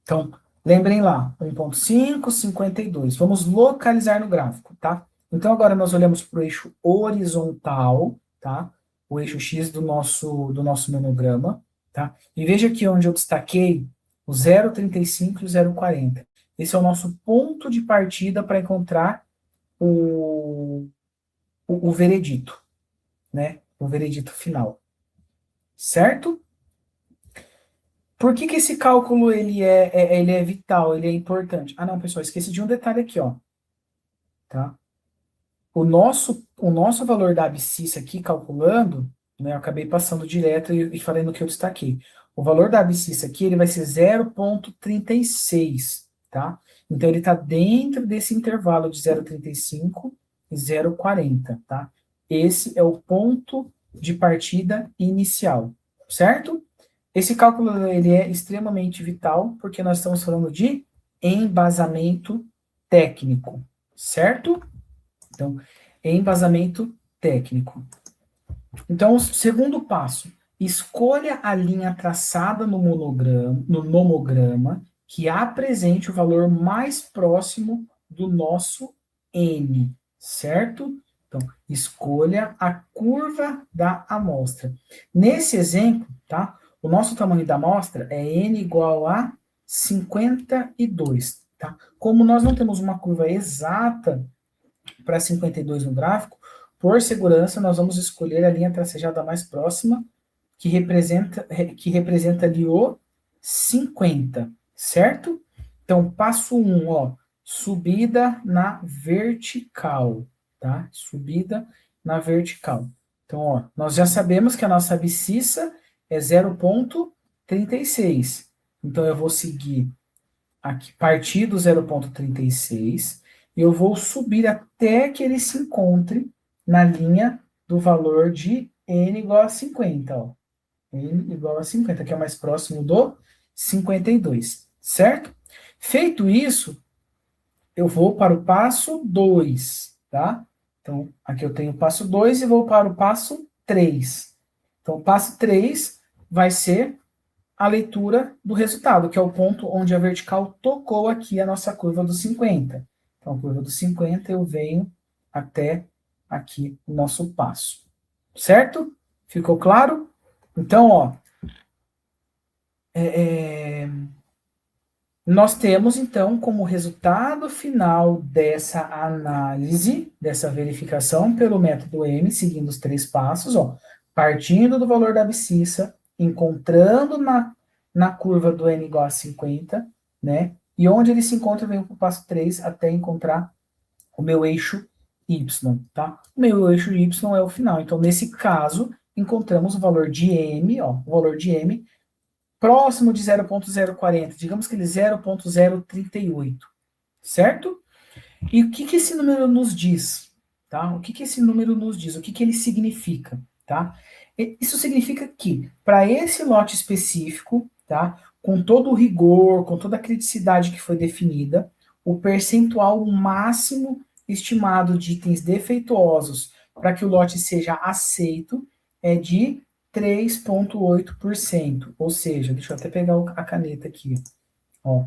Então, lembrem lá, 1,5, 52. Vamos localizar no gráfico, tá? Então, agora nós olhamos para o eixo horizontal, tá? O eixo X do nosso monograma, tá? E veja aqui onde eu destaquei o 0,35 e o 0,40. Esse é o nosso ponto de partida para encontrar o veredito, né? O veredito final. Certo? Por que esse cálculo ele é vital, ele é importante? Ah, não, pessoal, esqueci de um detalhe aqui, ó. Tá? O nosso valor da abscissa aqui, calculando, né, eu acabei passando direto e falando que eu destaquei. O valor da abscissa aqui, ele vai ser 0,36, tá? Então, ele está dentro desse intervalo de 0,35 e 0,40, tá? Esse é o ponto de partida inicial, certo? Esse cálculo ele é extremamente vital, porque nós estamos falando de embasamento técnico, certo? Então, embasamento técnico. Então, o segundo passo, escolha a linha traçada no nomograma que apresente o valor mais próximo do nosso N, certo? Então, escolha a curva da amostra. Nesse exemplo, tá? O nosso tamanho da amostra é N igual a 52, tá? Como nós não temos uma curva exata para 52 no gráfico, por segurança, nós vamos escolher a linha tracejada mais próxima, que representa ali o 50, certo? Então, passo 1, ó, subida na vertical, tá? Subida na vertical. Então, ó, nós já sabemos que a nossa abscissa é 0,36. Então, eu vou seguir aqui, partir do 0,36 eu vou subir até que ele se encontre na linha do valor de n igual a 50, ó. N igual a 50, que é o mais próximo do 52, certo? Feito isso, eu vou para o passo 2, tá? Então, aqui eu tenho o passo 2 e vou para o passo 3. Então, o passo 3 vai ser a leitura do resultado, que é o ponto onde a vertical tocou aqui a nossa curva dos 50. Então, a curva dos 50, eu venho até aqui o nosso passo. Certo? Ficou claro? Então, ó, nós temos, então, como resultado final dessa análise, dessa verificação pelo método M, seguindo os 3 passos, ó, partindo do valor da abscissa, encontrando na curva do n igual a 50, né? E onde ele se encontra, eu venho para o passo 3 até encontrar o meu eixo y, tá? O meu eixo y é o final. Então, nesse caso, encontramos o valor de m, ó, o valor de m próximo de 0,040, digamos que ele 0,038, certo? E o que esse número nos diz? Tá? O que esse número nos diz? O que ele significa? Tá? Isso significa que, para esse lote específico, tá? Com todo o rigor, com toda a criticidade que foi definida, o percentual máximo estimado de itens defeituosos para que o lote seja aceito é de 3,8%. Ou seja, deixa eu até pegar a caneta aqui. Ó,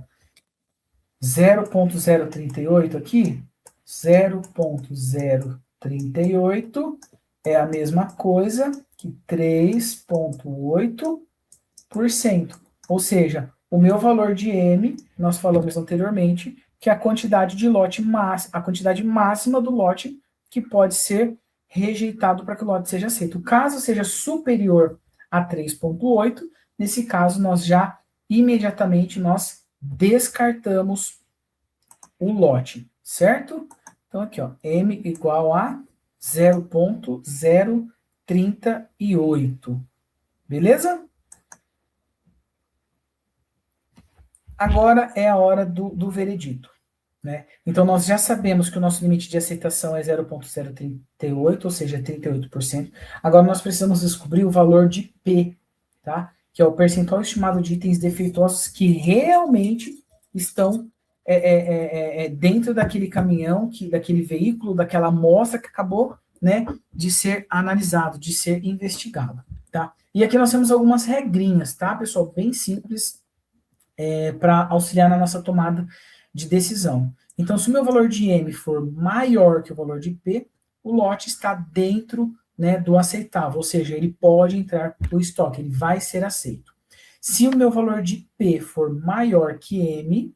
0,038 aqui, 0,038 é a mesma coisa que 3,8%. Ou seja, o meu valor de M, nós falamos anteriormente, que é a quantidade de lote a quantidade máxima do lote que pode ser rejeitado para que o lote seja aceito. Caso seja superior a 3,8, nesse caso nós já imediatamente nós descartamos o lote, certo? Então aqui, ó, M igual a 0,038. Beleza? Agora é a hora do veredito. Né? Então, nós já sabemos que o nosso limite de aceitação é 0,038, ou seja, 38%. Agora, nós precisamos descobrir o valor de P, tá? Que é o percentual estimado de itens defeituosos que realmente estão dentro daquele caminhão, daquele veículo, daquela amostra que acabou, né, de ser analisado, de ser investigado. Tá? E aqui nós temos algumas regrinhas, tá, pessoal? Bem simples para auxiliar na nossa tomada de decisão. Então, se o meu valor de M for maior que o valor de P, o lote está dentro, né, do aceitável, ou seja, ele pode entrar para o estoque, ele vai ser aceito. Se o meu valor de P for maior que M,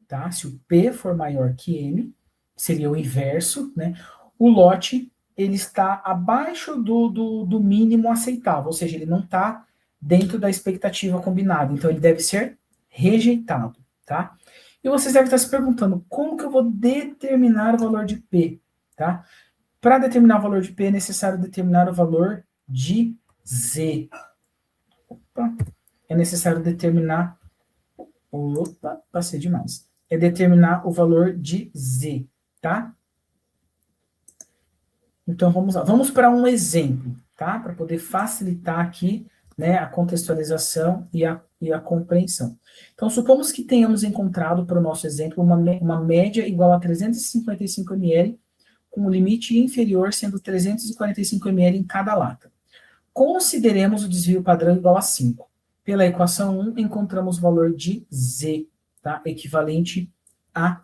tá? Se o P for maior que M, seria o inverso, né? O lote, ele está abaixo do mínimo aceitável, ou seja, ele não está dentro da expectativa combinada, então ele deve ser rejeitado, tá? E vocês devem estar se perguntando, como que eu vou determinar o valor de P, tá? Para determinar o valor de P, é necessário determinar o valor de Z. Opa, é necessário determinar... Opa, passei demais. É determinar o valor de Z, tá? Então, vamos lá. Vamos para um exemplo, tá? Para poder facilitar aqui, né, a contextualização e a compreensão. Então, supomos que tenhamos encontrado, para o nosso exemplo, uma média igual a 355 ml, com o limite inferior sendo 345 ml em cada lata. Consideremos o desvio padrão igual a 5. Pela equação 1, encontramos o valor de Z, tá? Equivalente a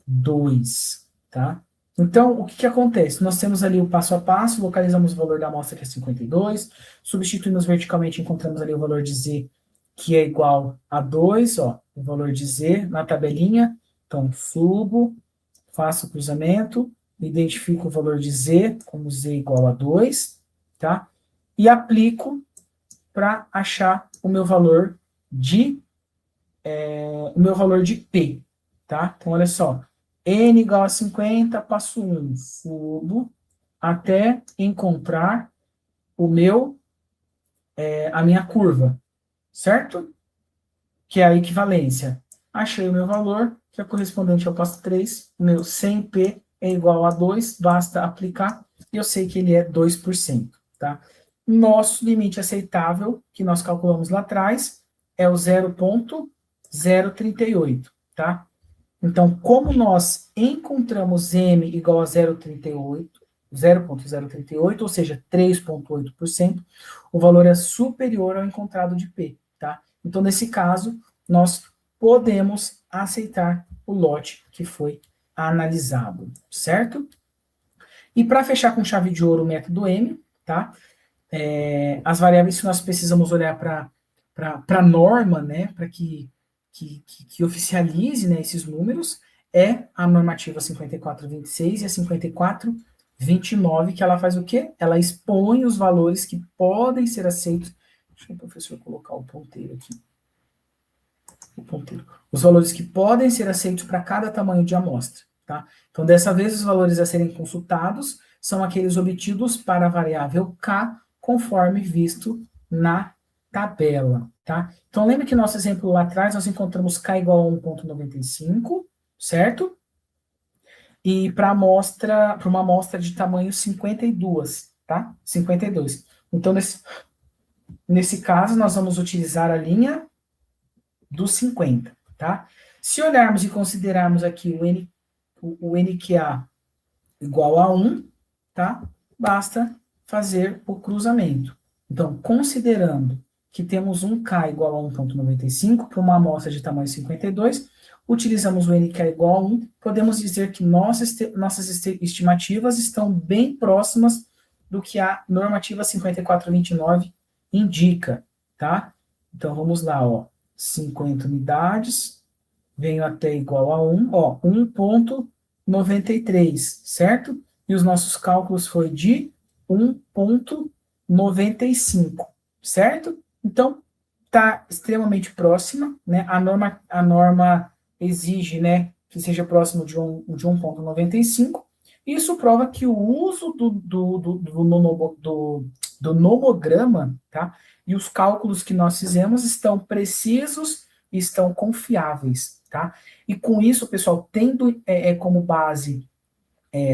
2, tá? Então, o que acontece? Nós temos ali o passo a passo, localizamos o valor da amostra, que é 52, substituímos verticalmente, encontramos ali o valor de Z, que é igual a 2, ó, o valor de Z na tabelinha. Então, subo, faço o cruzamento, identifico o valor de Z como Z igual a 2, tá? E aplico para achar o meu valor de P, tá? Então, olha só. N igual a 50, passo 1, subo até encontrar a minha curva, certo? Que é a equivalência. achei o meu valor, que é correspondente ao passo 3, o meu 100p é igual a 2, basta aplicar, e eu sei que ele é 2%, tá? Nosso limite aceitável, que nós calculamos lá atrás, é o 0,038, tá? Então, como nós encontramos m igual a 0,038, ou seja, 3,8%, o valor é superior ao encontrado de P, tá? Então, nesse caso, nós podemos aceitar o lote que foi analisado, certo? E para fechar com chave de ouro o método M, tá? As variáveis que nós precisamos olhar para a norma, né, para que oficialize, né, esses números, é a normativa 5426 e a 5429, que ela faz o quê? Ela expõe os valores que podem ser aceitos. Deixa o professor colocar o ponteiro aqui. O ponteiro. Os valores que podem ser aceitos para cada tamanho de amostra, tá? Então, dessa vez, os valores a serem consultados são aqueles obtidos para a variável K, conforme visto na tabela, tá? Então, lembra que nosso exemplo lá atrás, nós encontramos K igual a 1,95, certo? E para uma amostra de tamanho 52, tá? 52. Então, nesse caso, nós vamos utilizar a linha dos 50, tá? Se olharmos e considerarmos aqui o NQA igual a 1, tá? Basta fazer o cruzamento. Então, considerando que temos um K igual a 1,95 para uma amostra de tamanho 52, utilizamos o NK igual a 1, podemos dizer que nossas estimativas estão bem próximas do que a normativa 5429 indica, tá? Então, vamos lá, ó. 50 unidades, venho até igual a 1, ó, 1,93, certo? E os nossos cálculos foi de 1,95, certo? Então, está extremamente próxima, né? A norma exige, né, que seja próximo de 1,95. Isso prova que o uso do nomograma, tá? E os cálculos que nós fizemos estão precisos e estão confiáveis, tá? E com isso, pessoal, tendo como base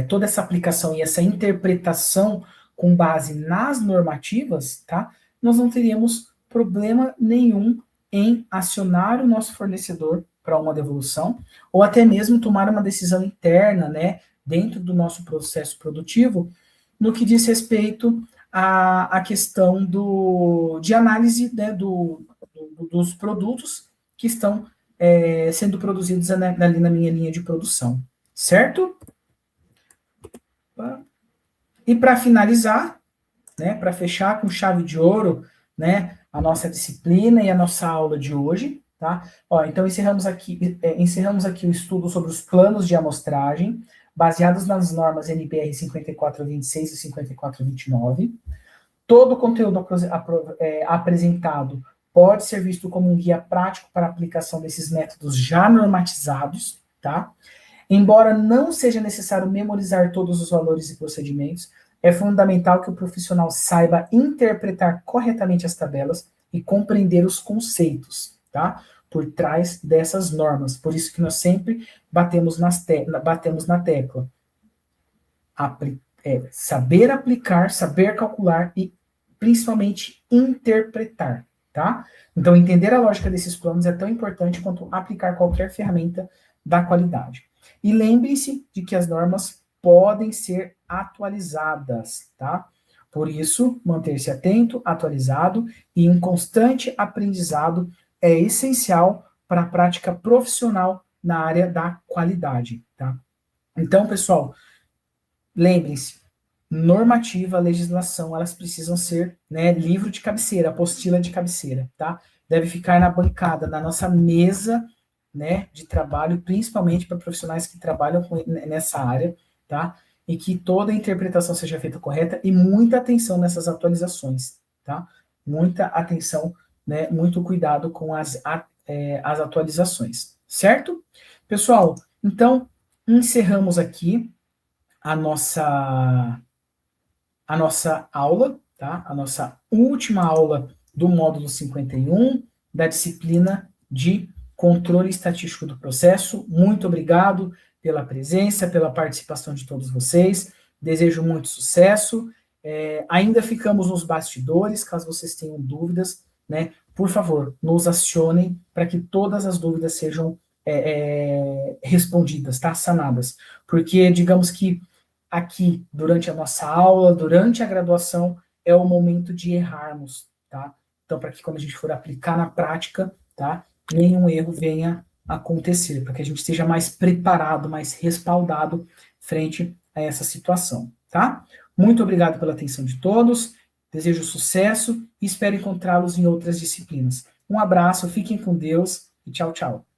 toda essa aplicação e essa interpretação com base nas normativas, tá? Nós não teríamos problema nenhum em acionar o nosso fornecedor para uma devolução, ou até mesmo tomar uma decisão interna, né, dentro do nosso processo produtivo, no que diz respeito à questão de análise, né, dos produtos que estão sendo produzidos ali na minha linha de produção, certo? E para finalizar, né, para fechar com chave de ouro, né, a nossa disciplina e a nossa aula de hoje, tá? Ó, então encerramos aqui o estudo sobre os planos de amostragem, baseados nas normas NBR 5426 e 5429. Todo o conteúdo apresentado pode ser visto como um guia prático para a aplicação desses métodos já normatizados, tá? Embora não seja necessário memorizar todos os valores e procedimentos, é fundamental que o profissional saiba interpretar corretamente as tabelas e compreender os conceitos, tá? Por trás dessas normas. Por isso que nós sempre batemos na tecla. Saber aplicar, saber calcular e, principalmente, interpretar, tá? Então, entender a lógica desses planos é tão importante quanto aplicar qualquer ferramenta da qualidade. E lembre-se de que as normas podem ser atualizadas, tá? Por isso, manter-se atento, atualizado e em constante aprendizado é essencial para a prática profissional na área da qualidade, tá? Então, pessoal, lembrem-se, normativa, legislação, elas precisam ser, né, livro de cabeceira, apostila de cabeceira, tá? Deve ficar na bancada, na nossa mesa, né, de trabalho, principalmente para profissionais que trabalham nessa área, tá? E que toda a interpretação seja feita correta e muita atenção nessas atualizações, tá? Muita atenção, né, muito cuidado com as atualizações, certo? Pessoal, então, encerramos aqui a nossa aula, tá? A nossa última aula do módulo 51 da disciplina de Controle Estatístico do Processo. Muito obrigado pela presença, pela participação de todos vocês. Desejo muito sucesso. Ainda ficamos nos bastidores, caso vocês tenham dúvidas, né? Por favor, nos acionem para que todas as dúvidas sejam respondidas, tá? Sanadas. Porque, digamos que aqui, durante a nossa aula, durante a graduação, é o momento de errarmos, tá? Então, para que quando a gente for aplicar na prática, tá? Nenhum erro venha acontecer, para que a gente esteja mais preparado, mais respaldado frente a essa situação, tá? Muito obrigado pela atenção de todos, desejo sucesso e espero encontrá-los em outras disciplinas. Um abraço, fiquem com Deus e tchau, tchau.